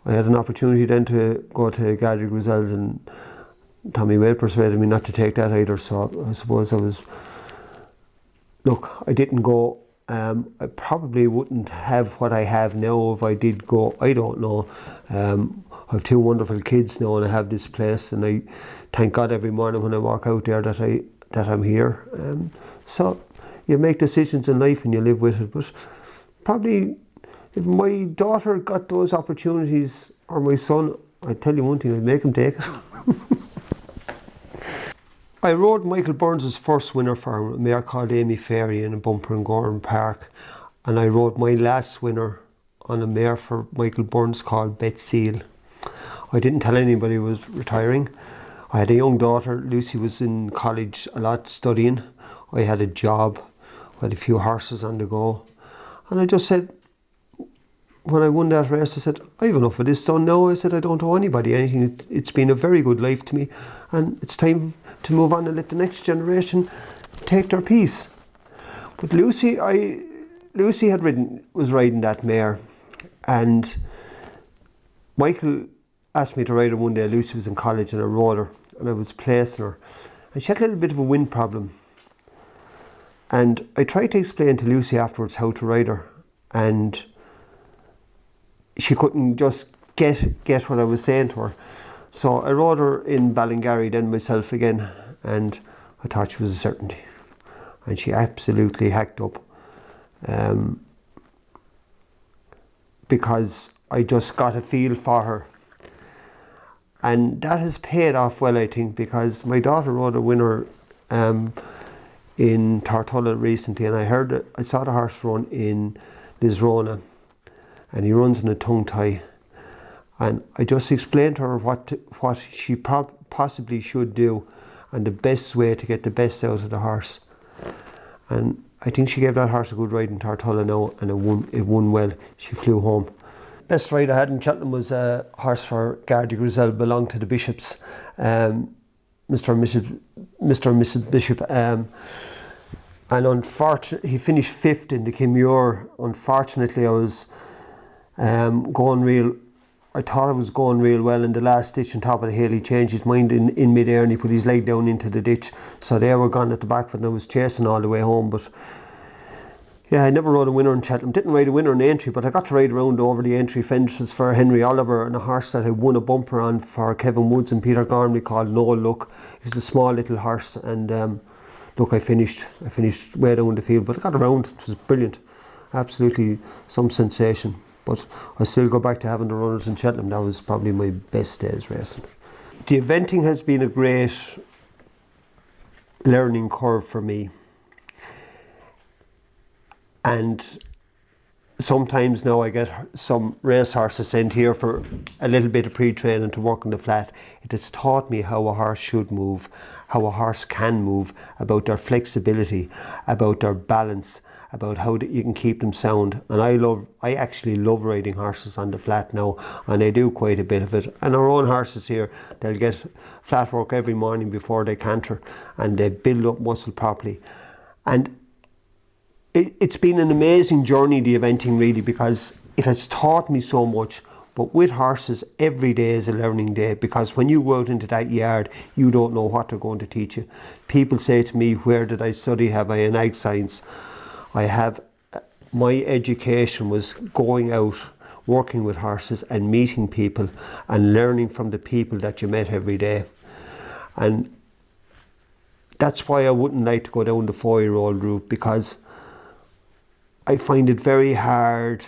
I had an opportunity then to go to Garda Grisel's, and Tommy Wade persuaded me not to take that either. So I suppose I didn't go. I probably wouldn't have what I have now if I did go. I don't know. I have 2 wonderful kids now, and I have this place, and I thank God every morning when I walk out there that I'm here. So you make decisions in life and you live with it. But probably if my daughter got those opportunities, or my son, I'd tell you one thing, I'd make him take it. I rode Michael Burns' first winner for him, a mare called Amy Fairy, in a bumper in Gorham Park. And I rode my last winner on a mare for Michael Burns called Bet Seal. I didn't tell anybody I was retiring. I had a young daughter. Lucy was in college a lot studying. I had a job. I had a few horses on the go. And I just said, when I won that race, I said, I have enough of this done now. I said, I don't owe anybody anything. It's been a very good life to me, and it's time to move on and let the next generation take their piece. With Lucy, Lucy was riding that mare, and Michael asked me to ride her one day. Lucy was in college, and I rode her, and I was placing her, and she had a little bit of a wind problem. And I tried to explain to Lucy afterwards how to ride her, and she couldn't just get what I was saying to her. So I rode her in Ballingarry then myself again, and I thought she was a certainty. And she absolutely hacked up. Because I just got a feel for her. And that has paid off well, I think, because my daughter rode a winner in Tortulla recently, and I saw the horse run in Lisrona, and he runs in a tongue tie, and I just explained to her what she possibly should do, and the best way to get the best out of the horse. And I think she gave that horse a good ride in Tortulla now, and it won well. She flew home. Best ride I had in Cheltenham was a horse for Garda Grisel, belonged to the Bishops, Mr. and Mrs. Bishop. And unfortunately, he finished 5th in the Kimure. Unfortunately, I thought I was going real well in the last ditch on top of the hill. He changed his mind in mid-air, and he put his leg down into the ditch. So they were gone at the back of it, and I was chasing all the way home. But yeah, I never rode a winner in Cheltenham. Didn't ride a winner in Aintree, but I got to ride around over the Aintree fences for Henry Oliver, and a horse that I won a bumper on for Kevin Woods and Peter Gormley called No Luck. He was a small little horse, and look, I finished way down the field, but I got around. It was brilliant. Absolutely some sensation. But I still go back to having the runners in Cheltenham. That was probably my best days racing. The eventing has been a great learning curve for me. And sometimes now I get some race horses sent here for a little bit of pre-training to work on the flat. It has taught me how a horse should move, how a horse can move, about their flexibility, about their balance, about how you can keep them sound. And I actually love riding horses on the flat now, and I do quite a bit of it. And our own horses here, they'll get flat work every morning before they canter, and they build up muscle properly. And it's been an amazing journey, the eventing, really, because it has taught me so much. But with horses, every day is a learning day, because when you go out into that yard, you don't know what they're going to teach you. People say to me, where did I study? Have I an ag science? My education was going out, working with horses and meeting people and learning from the people that you met every day. And that's why I wouldn't like to go down the 4-year-old route, because I find it very hard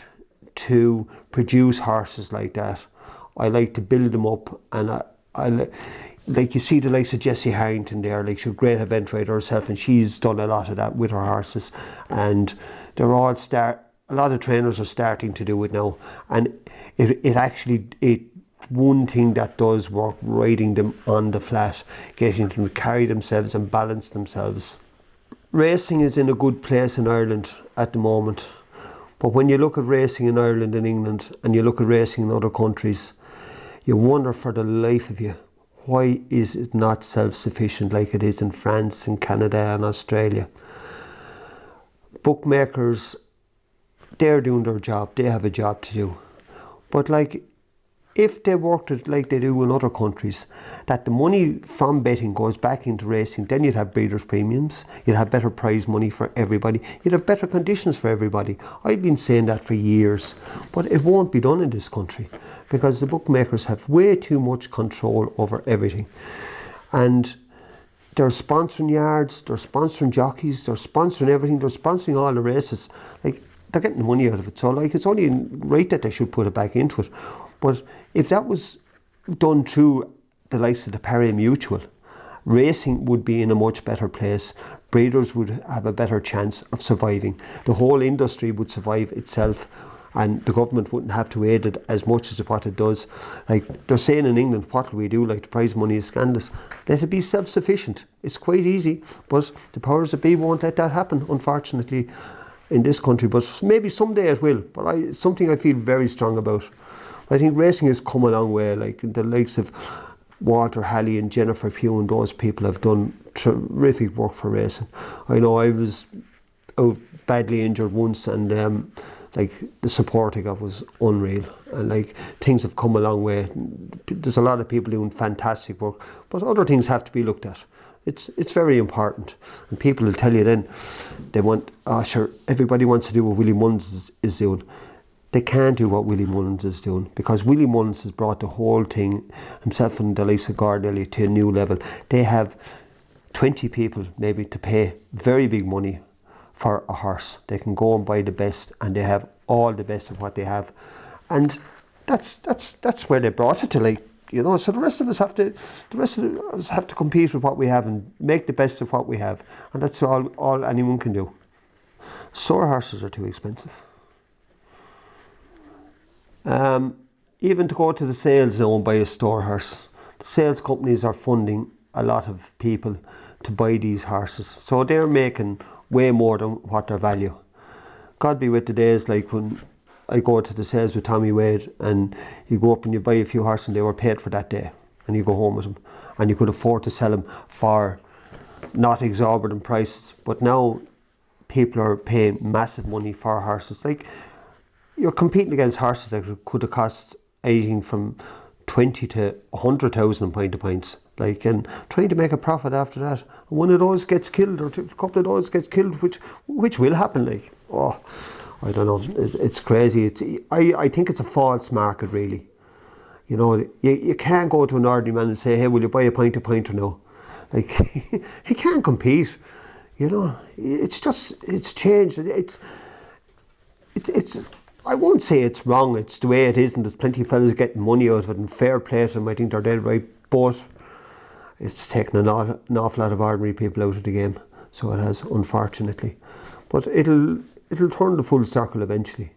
to produce horses like that. I like to build them up, and like you see the likes of Jessie Harrington there, like she's a great event rider herself, and she's done a lot of that with her horses, and they're all a lot of trainers are starting to do it now, and it one thing that does work, riding them on the flat, getting them to carry themselves and balance themselves. Racing is in a good place in Ireland at the moment, but when you look at racing in Ireland and England, and you look at racing in other countries, you wonder for the life of you, why is it not self-sufficient like it is in France and Canada and Australia? Bookmakers, they're doing their job, they have a job to do. But like, if they worked it like they do in other countries, that the money from betting goes back into racing, then you'd have breeders' premiums, you'd have better prize money for everybody, you'd have better conditions for everybody. I've been saying that for years, but it won't be done in this country because the bookmakers have way too much control over everything. And they're sponsoring yards, they're sponsoring jockeys, they're sponsoring everything, they're sponsoring all the races. Like, they're getting the money out of it, so like, it's only right that they should put it back into it. But if that was done through the likes of the pari-mutuel, racing would be in a much better place. Breeders would have a better chance of surviving. The whole industry would survive itself, and the government wouldn't have to aid it as much as what it does. Like they're saying in England, what will we do? Like, the prize money is scandalous. Let it be self-sufficient. It's quite easy, but the powers that be won't let that happen, unfortunately, in this country. But maybe someday it will. But it's something I feel very strong about. I think racing has come a long way. Like the likes of Walter Halley and Jennifer Pugh and those people have done terrific work for racing. I know I was out badly injured once, and like the support I got was unreal, and like things have come a long way. There's a lot of people doing fantastic work, but other things have to be looked at. It's very important, and people will tell you then they want, sure, everybody wants to do what Willie Mullins is doing. They can't do what Willie Mullins is doing, because Willie Mullins has brought the whole thing, himself and the likes of Gordon Elliott, to a new level. They have 20 people maybe to pay very big money for a horse. They can go and buy the best, and they have all the best of what they have, and that's where they brought it to, like, you know. So the rest of us have to compete with what we have and make the best of what we have, and that's all anyone can do. Sore horses are too expensive. Even to go to the sales now and buy a store horse, the sales companies are funding a lot of people to buy these horses, so they're making way more than what their value. God be with the days like when I go to the sales with Tommy Wade, and you go up and you buy a few horses and they were paid for that day, and you go home with them, and you could afford to sell them for not exorbitant prices. But now people are paying massive money for horses. Like, you're competing against horses that could have cost anything from 20 to 100,000 in point to points, like, and trying to make a profit after that. And one of those gets killed, or a couple of those gets killed, which will happen. Like, I don't know. It's crazy. I think it's a false market, really. You know, you can't go to an ordinary man and say, hey, will you buy a pint of pointer now? Like, he can't compete. You know, it's changed. It's I won't say it's wrong, it's the way it is, and there's plenty of fellas getting money out of it, and fair play to them, I think they're dead right, but it's taken an awful lot of ordinary people out of the game, so it has, unfortunately. But it'll turn the full circle eventually.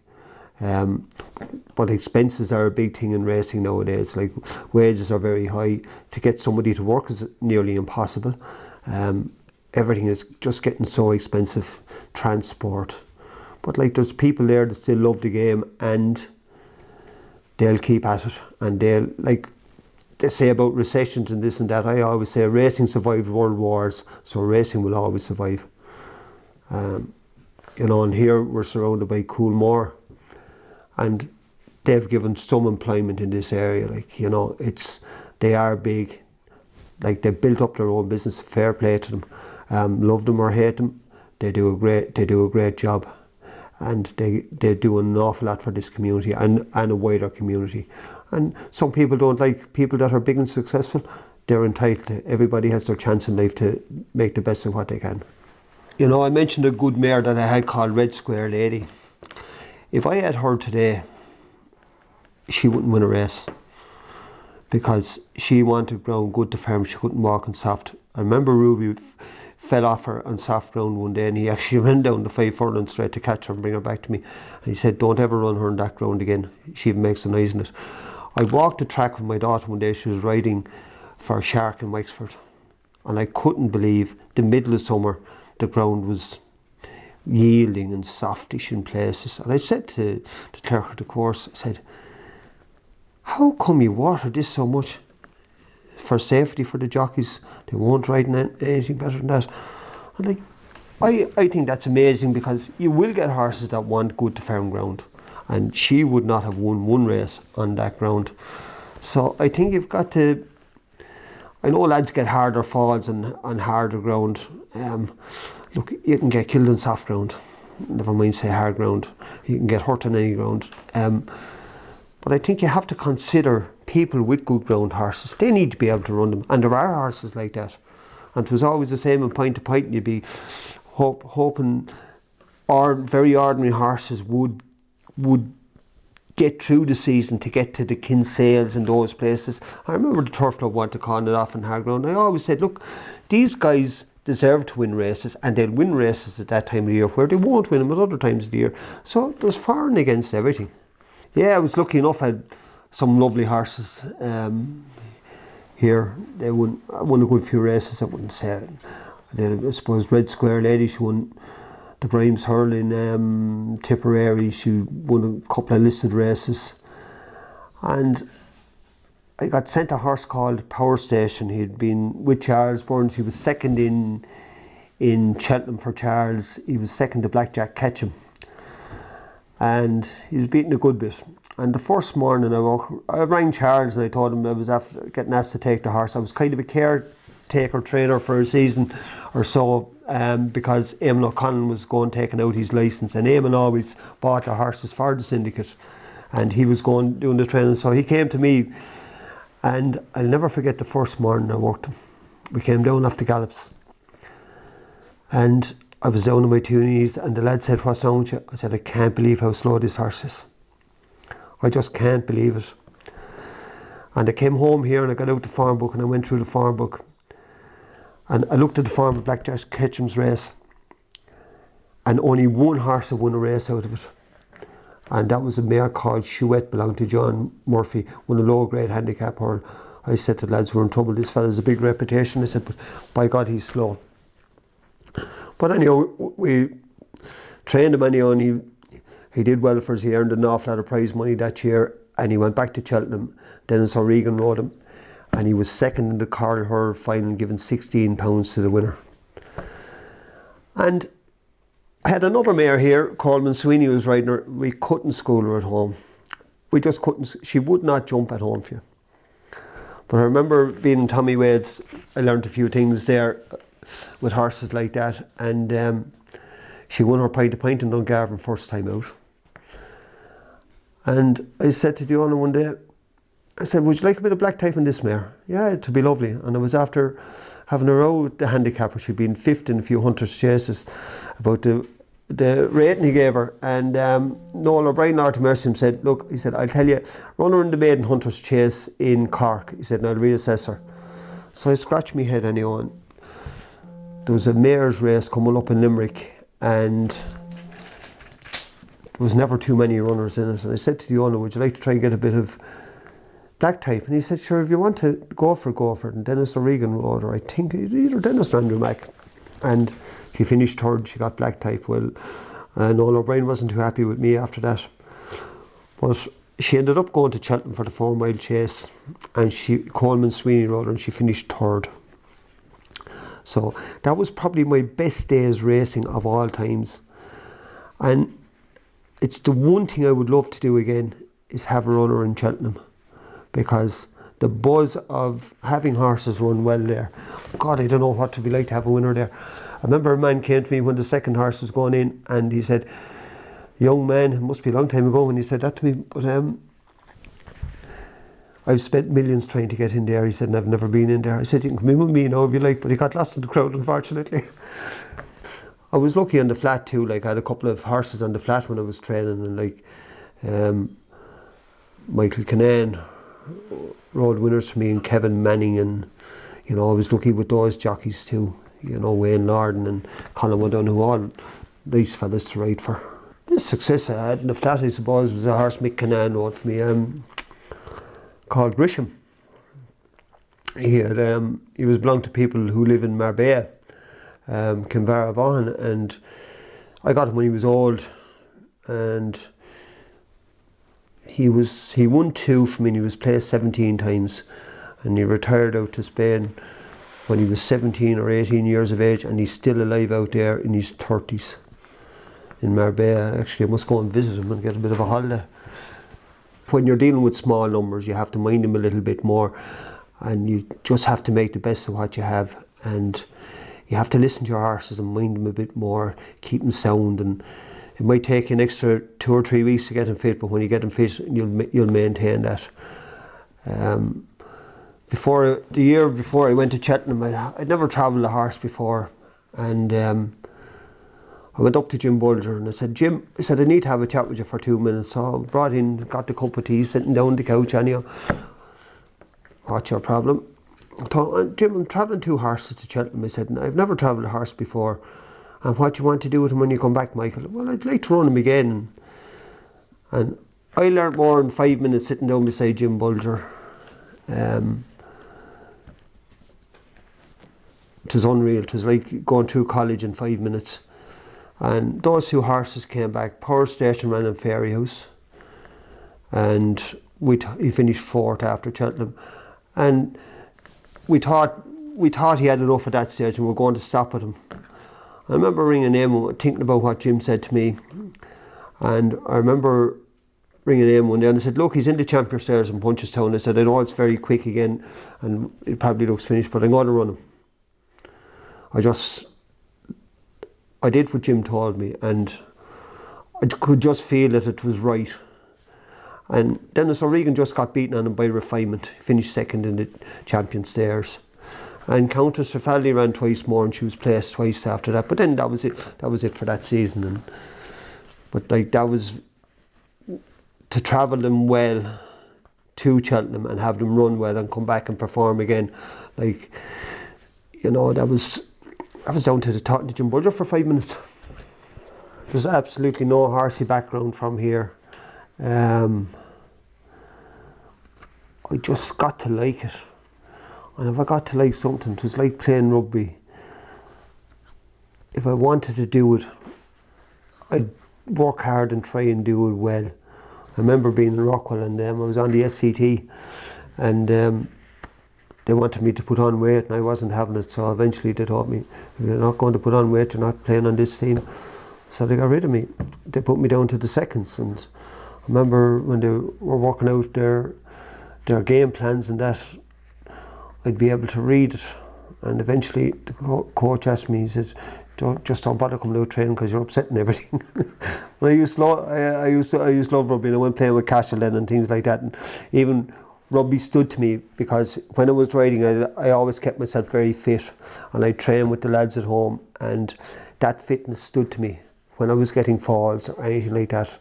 But expenses are a big thing in racing nowadays. Like, wages are very high. To get somebody to work is nearly impossible. Everything is just getting so expensive, transport. But like, there's people there that still love the game, and they'll keep at it. And they'll, like they say about recessions and this and that, I always say racing survived world wars, so racing will always survive. You know, and here we're surrounded by Coolmore, and they've given some employment in this area. Like, you know, they are big. Like, they've built up their own business. Fair play to them. Love them or hate them, they do a great job. And they do an awful lot for this community and a wider community. And some people don't like people that are big and successful. They're entitled to. Everybody has their chance in life to make the best of what they can. You know, I mentioned a good mare that I had called Red Square Lady. If I had her today, she wouldn't win a race. because she wanted ground good to farm. She couldn't walk on soft. I remember Ruby fell off her on soft ground one day, and he actually ran down the 5 furlong straight to catch her and bring her back to me. And he said, don't ever run her on that ground again. She even makes a noise in it. I walked the track with my daughter one day. She was riding for a shark in Wexford, and I couldn't believe the middle of summer the ground was yielding and softish in places. And I said to the clerk of the course, I said, how come you water this so much? For safety for the jockeys, they won't ride anything better than that. And I think that's amazing, because you will get horses that want good to farm ground, and she would not have won one race on that ground. So I think you've got to, I know lads get harder falls on harder ground. Look, you can get killed on soft ground, never mind say hard ground. You can get hurt on any ground. But I think you have to consider people with good ground horses. They need to be able to run them, and there are horses like that. And it was always the same in point to point, and you'd be hoping very ordinary horses would get through the season to get to the Kinsales and those places. I remember the Turf Club wanted to call it off in hard ground. I always said, look, these guys deserve to win races, and they'll win races at that time of the year, where they won't win them at other times of the year. So there's for and against everything. Yeah, I was lucky enough. I had some lovely horses here. I won a good few races, I wouldn't say. I suppose Red Square Lady, she won the Grimes Hurling, Tipperary, she won a couple of listed races. And I got sent a horse called Power Station. He'd been with Charles Burns. He was second in Cheltenham for Charles. He was second to Blackjack Ketchum. And he was beaten a good bit. And the first morning I rang Charles and I told him I was after getting asked to take the horse. I was kind of a caretaker trainer for a season or so, because Eamon O'Connell was taking out his licence, and Eamon always bought the horses for the syndicate, and he was doing the training. So he came to me, and I'll never forget the first morning I worked him. We came down off the gallops, and I was down on my 2 knees, and the lad said, what's wrong with you? I said, I can't believe how slow this horse is. I just can't believe it. And I came home here and I got out the farm book and I went through the farm book. And I looked at the farm of Blackjack Ketchum's race, and only one horse had won a race out of it. And that was a mare called Chouette, belonged to John Murphy, won a low grade handicap hurl. I said to the lads, we're in trouble, this fella's a big reputation. I said, but by God, he's slow. But anyhow, we trained him anyhow, and he did well for us. He earned an awful lot of prize money that year, and he went back to Cheltenham. Dennis O'Regan rode him, and he was second in the Carl Hurl final, given £16 to the winner. And I had another mare here, Coleman Sweeney, was riding her. We couldn't school her at home. We just couldn't. She would not jump at home for you. But I remember being in Tommy Wade's, I learned a few things there with horses like that, and she won her point to point in Dungarvan first time out. And I said to Diona one day, I said, would you like a bit of black type on this mare? Yeah, it'd be lovely. And I was after having a row with the handicapper. She'd been fifth in a few hunters' chases about the rating he gave her. And Noel O'Brien, Lord to mercy him, said, look, he said, I'll tell you, run her in the maiden hunters' chase in Cork. He said, and I'll reassess her. So I scratched my head anyhow. There was a mare's race coming up in Limerick, and there was never too many runners in it. And I said to the owner, would you like to try and get a bit of black type? And he said, sure, if you want to go for it. And Dennis O'Regan rode her, I think either Dennis or Andrew Mack. And she finished third, she got black type. Well, Noel O'Brien wasn't too happy with me after that. But she ended up going to Cheltenham for the 4 mile chase, and Coleman Sweeney rode her, and she finished third. So that was probably my best day's racing of all times. And it's the one thing I would love to do again, is have a runner in Cheltenham, because the buzz of having horses run well there, God, I don't know what it would be like to have a winner there. I remember a man came to me when the second horse was going in, and he said, young man, it must be a long time ago when he said that to me, but I've spent millions trying to get in there. He said, and I've never been in there. I said, you can come in with me now if you like, but he got lost in the crowd, unfortunately. I was lucky on the flat too. Like, I had a couple of horses on the flat when I was training, and like Michael Kinane rode winners for me, and Kevin Manning, and I was lucky with those jockeys too. Wayne Lorden and Colin O'Donoghue, all nice fellas to ride for. The success I had in the flat, I suppose, was a horse Mick Canaan rode for me, called Grisham. He was belonged to people who live in Marbella, Kinvara Vaughan, and I got him when he was old, and he won 2 for me, and he was placed 17 times, and he retired out to Spain when he was 17 or 18 years of age, and he's still alive out there in his 30s in Marbella. Actually, I must go and visit him and get a bit of a holiday. When you're dealing with small numbers, you have to mind them a little bit more, and you just have to make the best of what you have, and you have to listen to your horses and mind them a bit more, keep them sound, and it might take you an extra 2 or 3 weeks to get them fit, but when you get them fit, you'll maintain that. The year before I went to Cheltenham, I'd never travelled a horse before, and I went up to Jim Bulger and I said, Jim, I need to have a chat with you for 2 minutes. So I brought in, got the cup of tea, sitting down on the couch, anyhow. What's your problem? I told Jim, I'm travelling 2 horses to Cheltenham. I said, I've never travelled a horse before. And what do you want to do with him when you come back, Michael? Well, I'd like to run him again. And I learnt more in 5 minutes sitting down beside Jim Bulger. It was unreal. It was like going through college in 5 minutes. And those 2 horses came back. Power Station ran in Fairyhouse, and he finished 4th after Cheltenham. And we thought he had enough at that stage, and we were going to stop at him. I remember ringing him, thinking about what Jim said to me, and I remember ringing him one day, and I said, look, he's in the Champion Stairs in Punchestown. I said, I know it's very quick again, and it probably looks finished, but I'm going to run him. I did what Jim told me, and I could just feel that it was right. And Dennis O'Regan just got beaten on him by refinement. He finished 2nd in the Champion Stairs. And Countess Trafaldi ran twice more, and she was placed twice after that. But then that was it. That was it for that season. But that was to travel them well to Cheltenham and have them run well and come back and perform again. That was down to talking to Jim Bulger for 5 minutes. There's absolutely no horsey background from here. I just got to like it. And if I got to like something, it was like playing rugby. If I wanted to do it, I'd work hard and try and do it well. I remember being in Rockwell, and I was on the SCT, and they wanted me to put on weight, and I wasn't having it. So eventually they told me, if you're not going to put on weight, you're not playing on this team. So they got rid of me. They put me down to the seconds, and I remember when they were working out their game plans and that, I'd be able to read it. And eventually the coach asked me, he said, don't bother coming out training because you're upsetting everything. But I used to love rugby, and I went playing with Cashel then and things like that. And even rugby stood to me, because when I was riding, I always kept myself very fit, and I trained with the lads at home, and that fitness stood to me. When I was getting falls or anything like that,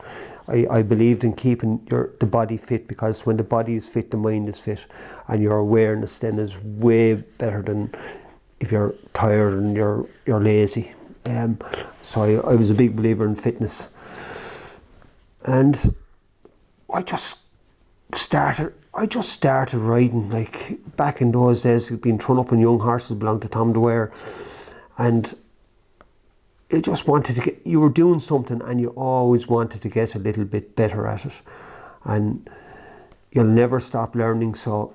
I believed in keeping the body fit, because when the body is fit, the mind is fit, and your awareness then is way better than if you're tired and you're lazy. So I was a big believer in fitness, and I just started riding. Like back in those days, being thrown up on young horses belonged to Tom Dwyer, and you just wanted to get, you were doing something and you always wanted to get a little bit better at it, and you'll never stop learning. So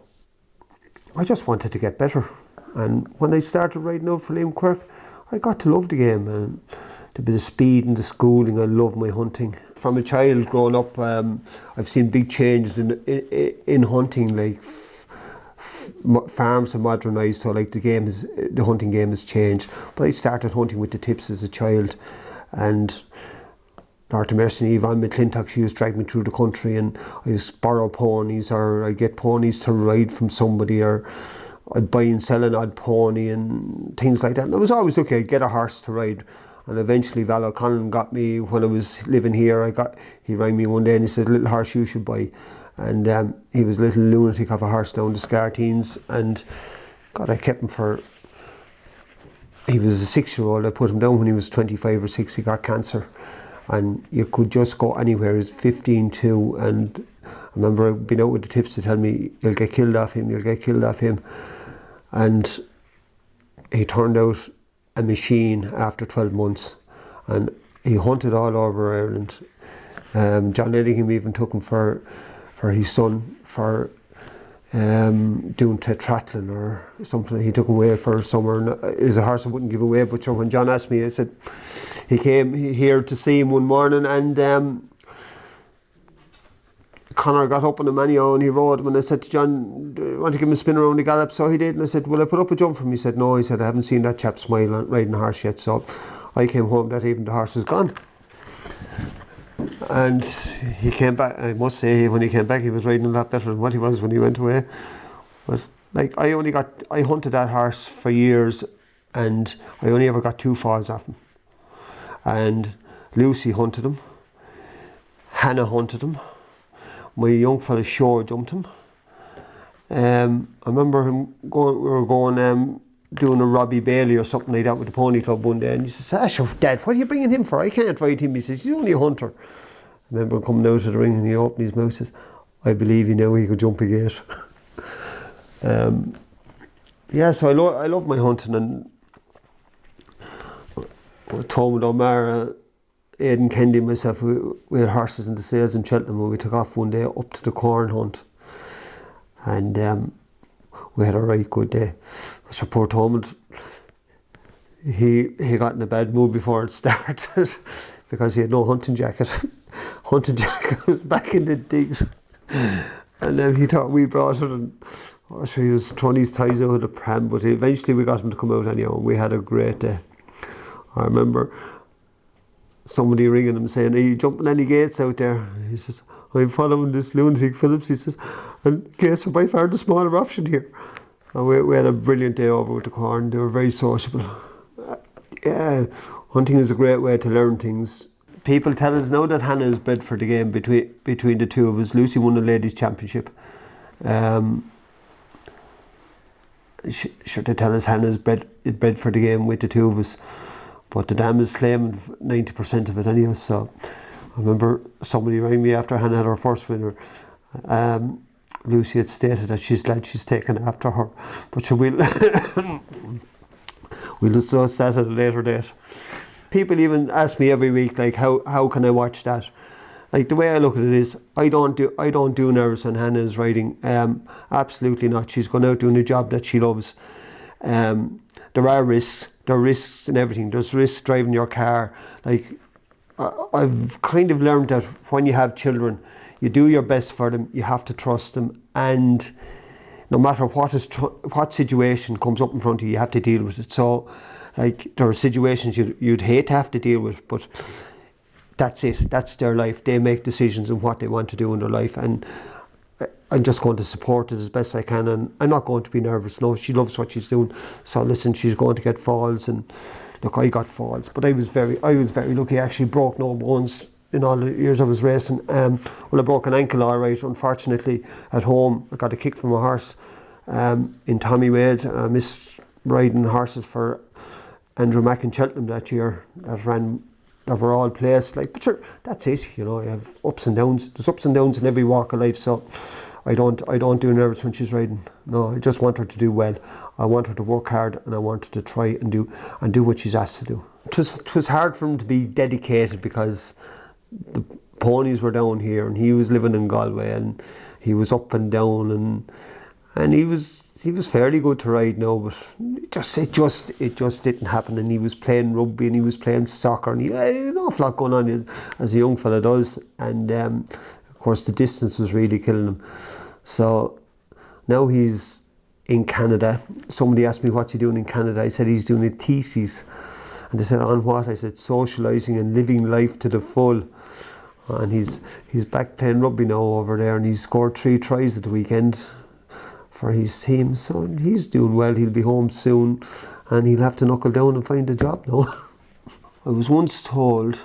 I just wanted to get better, and when I started riding out for Liam Quirk, I got to love the game, and the bit of speed and the schooling. I love my hunting. From a child growing up, I've seen big changes in hunting, like farms have modernised, so like the hunting game has changed. But I started hunting with the tips as a child, and North Mercy and Yvonne McClintock, she used to drag me through the country, and I used to borrow ponies, or I'd get ponies to ride from somebody, or I'd buy and sell an odd pony and things like that. And I was always lucky I'd get a horse to ride. And eventually Val O'Connell got me when I was living here. He rang me one day and he said, little horse you should buy. And he was a little lunatic of a horse down the Scarteens, and God, I kept him for, he was a 6-year-old. I put him down when he was 25 or 6, he got cancer, and you could just go anywhere. He was 15-2, and I remember being out with the tips to tell me, you'll get killed off him, you'll get killed off him. And he turned out a machine after 12 months, and he hunted all over Ireland. John Ellingham even took him for his son for doing tetraathlon or something. He took him away for summer, and it was a horse I wouldn't give away, but when John asked me, I said, he came here to see him one morning, and Conor got up on him anyhow and he rode him, and I said to John, do you want to give him a spin around the gallop? So he did, and I said, will I put up a jump for him? He said, no. He said, I haven't seen that chap smile riding a horse yet. So I came home that evening, the horse was gone. And he came back, I must say, when he came back he was riding a lot better than what he was when he went away. But like, I hunted that horse for years, and I only ever got 2 falls off him. And Lucy hunted him, Hannah hunted him, my young fella Shaw jumped him. I remember we were going doing a Robbie Bailey or something like that with the pony club one day, and he says, Ash, Dad, what are you bringing him for? I can't ride him. He says, he's only a hunter. I remember coming out of the ring and he opened his mouth and says, I believe he knew he could jump a gate. Yeah, so I love my hunting, and Tom and O'Mara, Aidan Kennedy and myself, we had horses in the sales in Cheltenham, and we took off one day up to the corn hunt, and we had a right good day. So poor Tom, he got in a bad mood before it started because he had no hunting jacket. Hunting jacket was back in the digs, and then he thought we brought it, and so he was throwing his ties out of the pram, but eventually we got him to come out anyhow, and we had a great day. I remember somebody ringing him saying, are you jumping any gates out there? He says, I'm following this lunatic Phillips, he says, and gates are by far the smaller option here. And we had a brilliant day over with the corn. They were very sociable. Yeah, hunting is a great way to learn things. People tell us now that Hannah is bred for the game between the two of us. Lucy won the ladies' championship. Sure, they tell us Hannah is bred for the game with the two of us. But the dam is claiming 90% of it anyhow. So I remember somebody rang me after Hannah had her first winner. Lucy had stated that she's glad she's taken after her, but we'll discuss that at a later date. People even ask me every week, like, how can I watch that? Like, the way I look at it is, I don't do nerves when Hannah is riding. Absolutely not. She's going out doing a job that she loves. There are risks. There are risks in everything. There's risks driving your car. Like, I've kind of learned that when you have children, you do your best for them. You have to trust them, and no matter what situation comes up in front of you, you have to deal with it. So, like, there are situations you'd hate to have to deal with, but that's it. That's their life. They make decisions on what they want to do in their life, and I'm just going to support it as best I can, and I'm not going to be nervous. No, she loves what she's doing. So listen, she's going to get falls, and look, I got falls, but I was very lucky. I actually broke no bones in all the years I was racing. Well, I broke an ankle all right, unfortunately, at home. I got a kick from a horse in Tommy Wade's, and I missed riding horses for Andrew Mack in Cheltenham that year that were all placed. Like, but sure, that's it. You know, you have ups and downs. There's ups and downs in every walk of life. So I don't do nerves when she's riding. No, I just want her to do well. I want her to work hard, and I want her to try and do what she's asked to do. It was hard for him to be dedicated because the ponies were down here, and he was living in Galway, and he was up and down, and he was fairly good to ride now, but it just didn't happen. And he was playing rugby, and he was playing soccer, and he had an awful lot going on as a young fella does, and of course the distance was really killing him. So now he's in Canada. Somebody asked me, what's he doing in Canada? I said he's doing a thesis, and they said, on what? I said socialising and living life to the full. And he's back playing rugby now over there, and he scored 3 tries at the weekend for his team, so he's doing well. He'll be home soon, and he'll have to knuckle down and find a job now. I was once told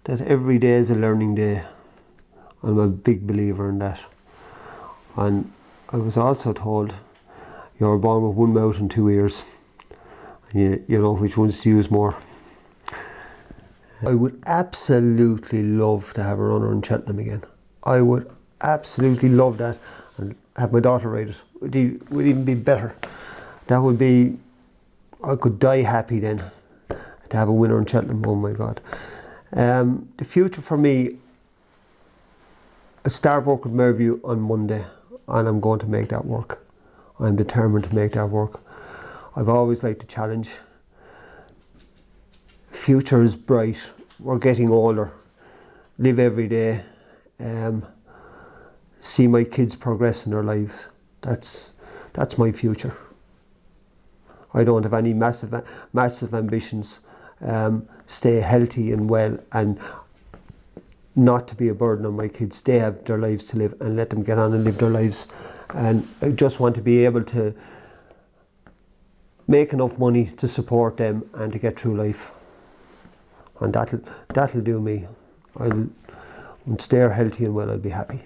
that every day is a learning day. I'm a big believer in that. And I was also told, you were born with one mouth and two ears. And you know which ones to use more. I would absolutely love to have a runner in Cheltenham again. I would absolutely love that, and have my daughter ride it. Would even be better. That would be, I could die happy then to have a winner in Cheltenham. Oh my God. The future for me, I start work with Mervue on Monday, and I'm going to make that work. I'm determined to make that work. I've always liked the challenge. Future is bright. We're getting older. Live every day. See my kids progress in their lives. That's my future. I don't have any massive ambitions. Stay healthy and well, and not to be a burden on my kids. They have their lives to live, and let them get on and live their lives. And I just want to be able to make enough money to support them and to get through life. And that'll do me. Once they're healthy and well, I'll be happy.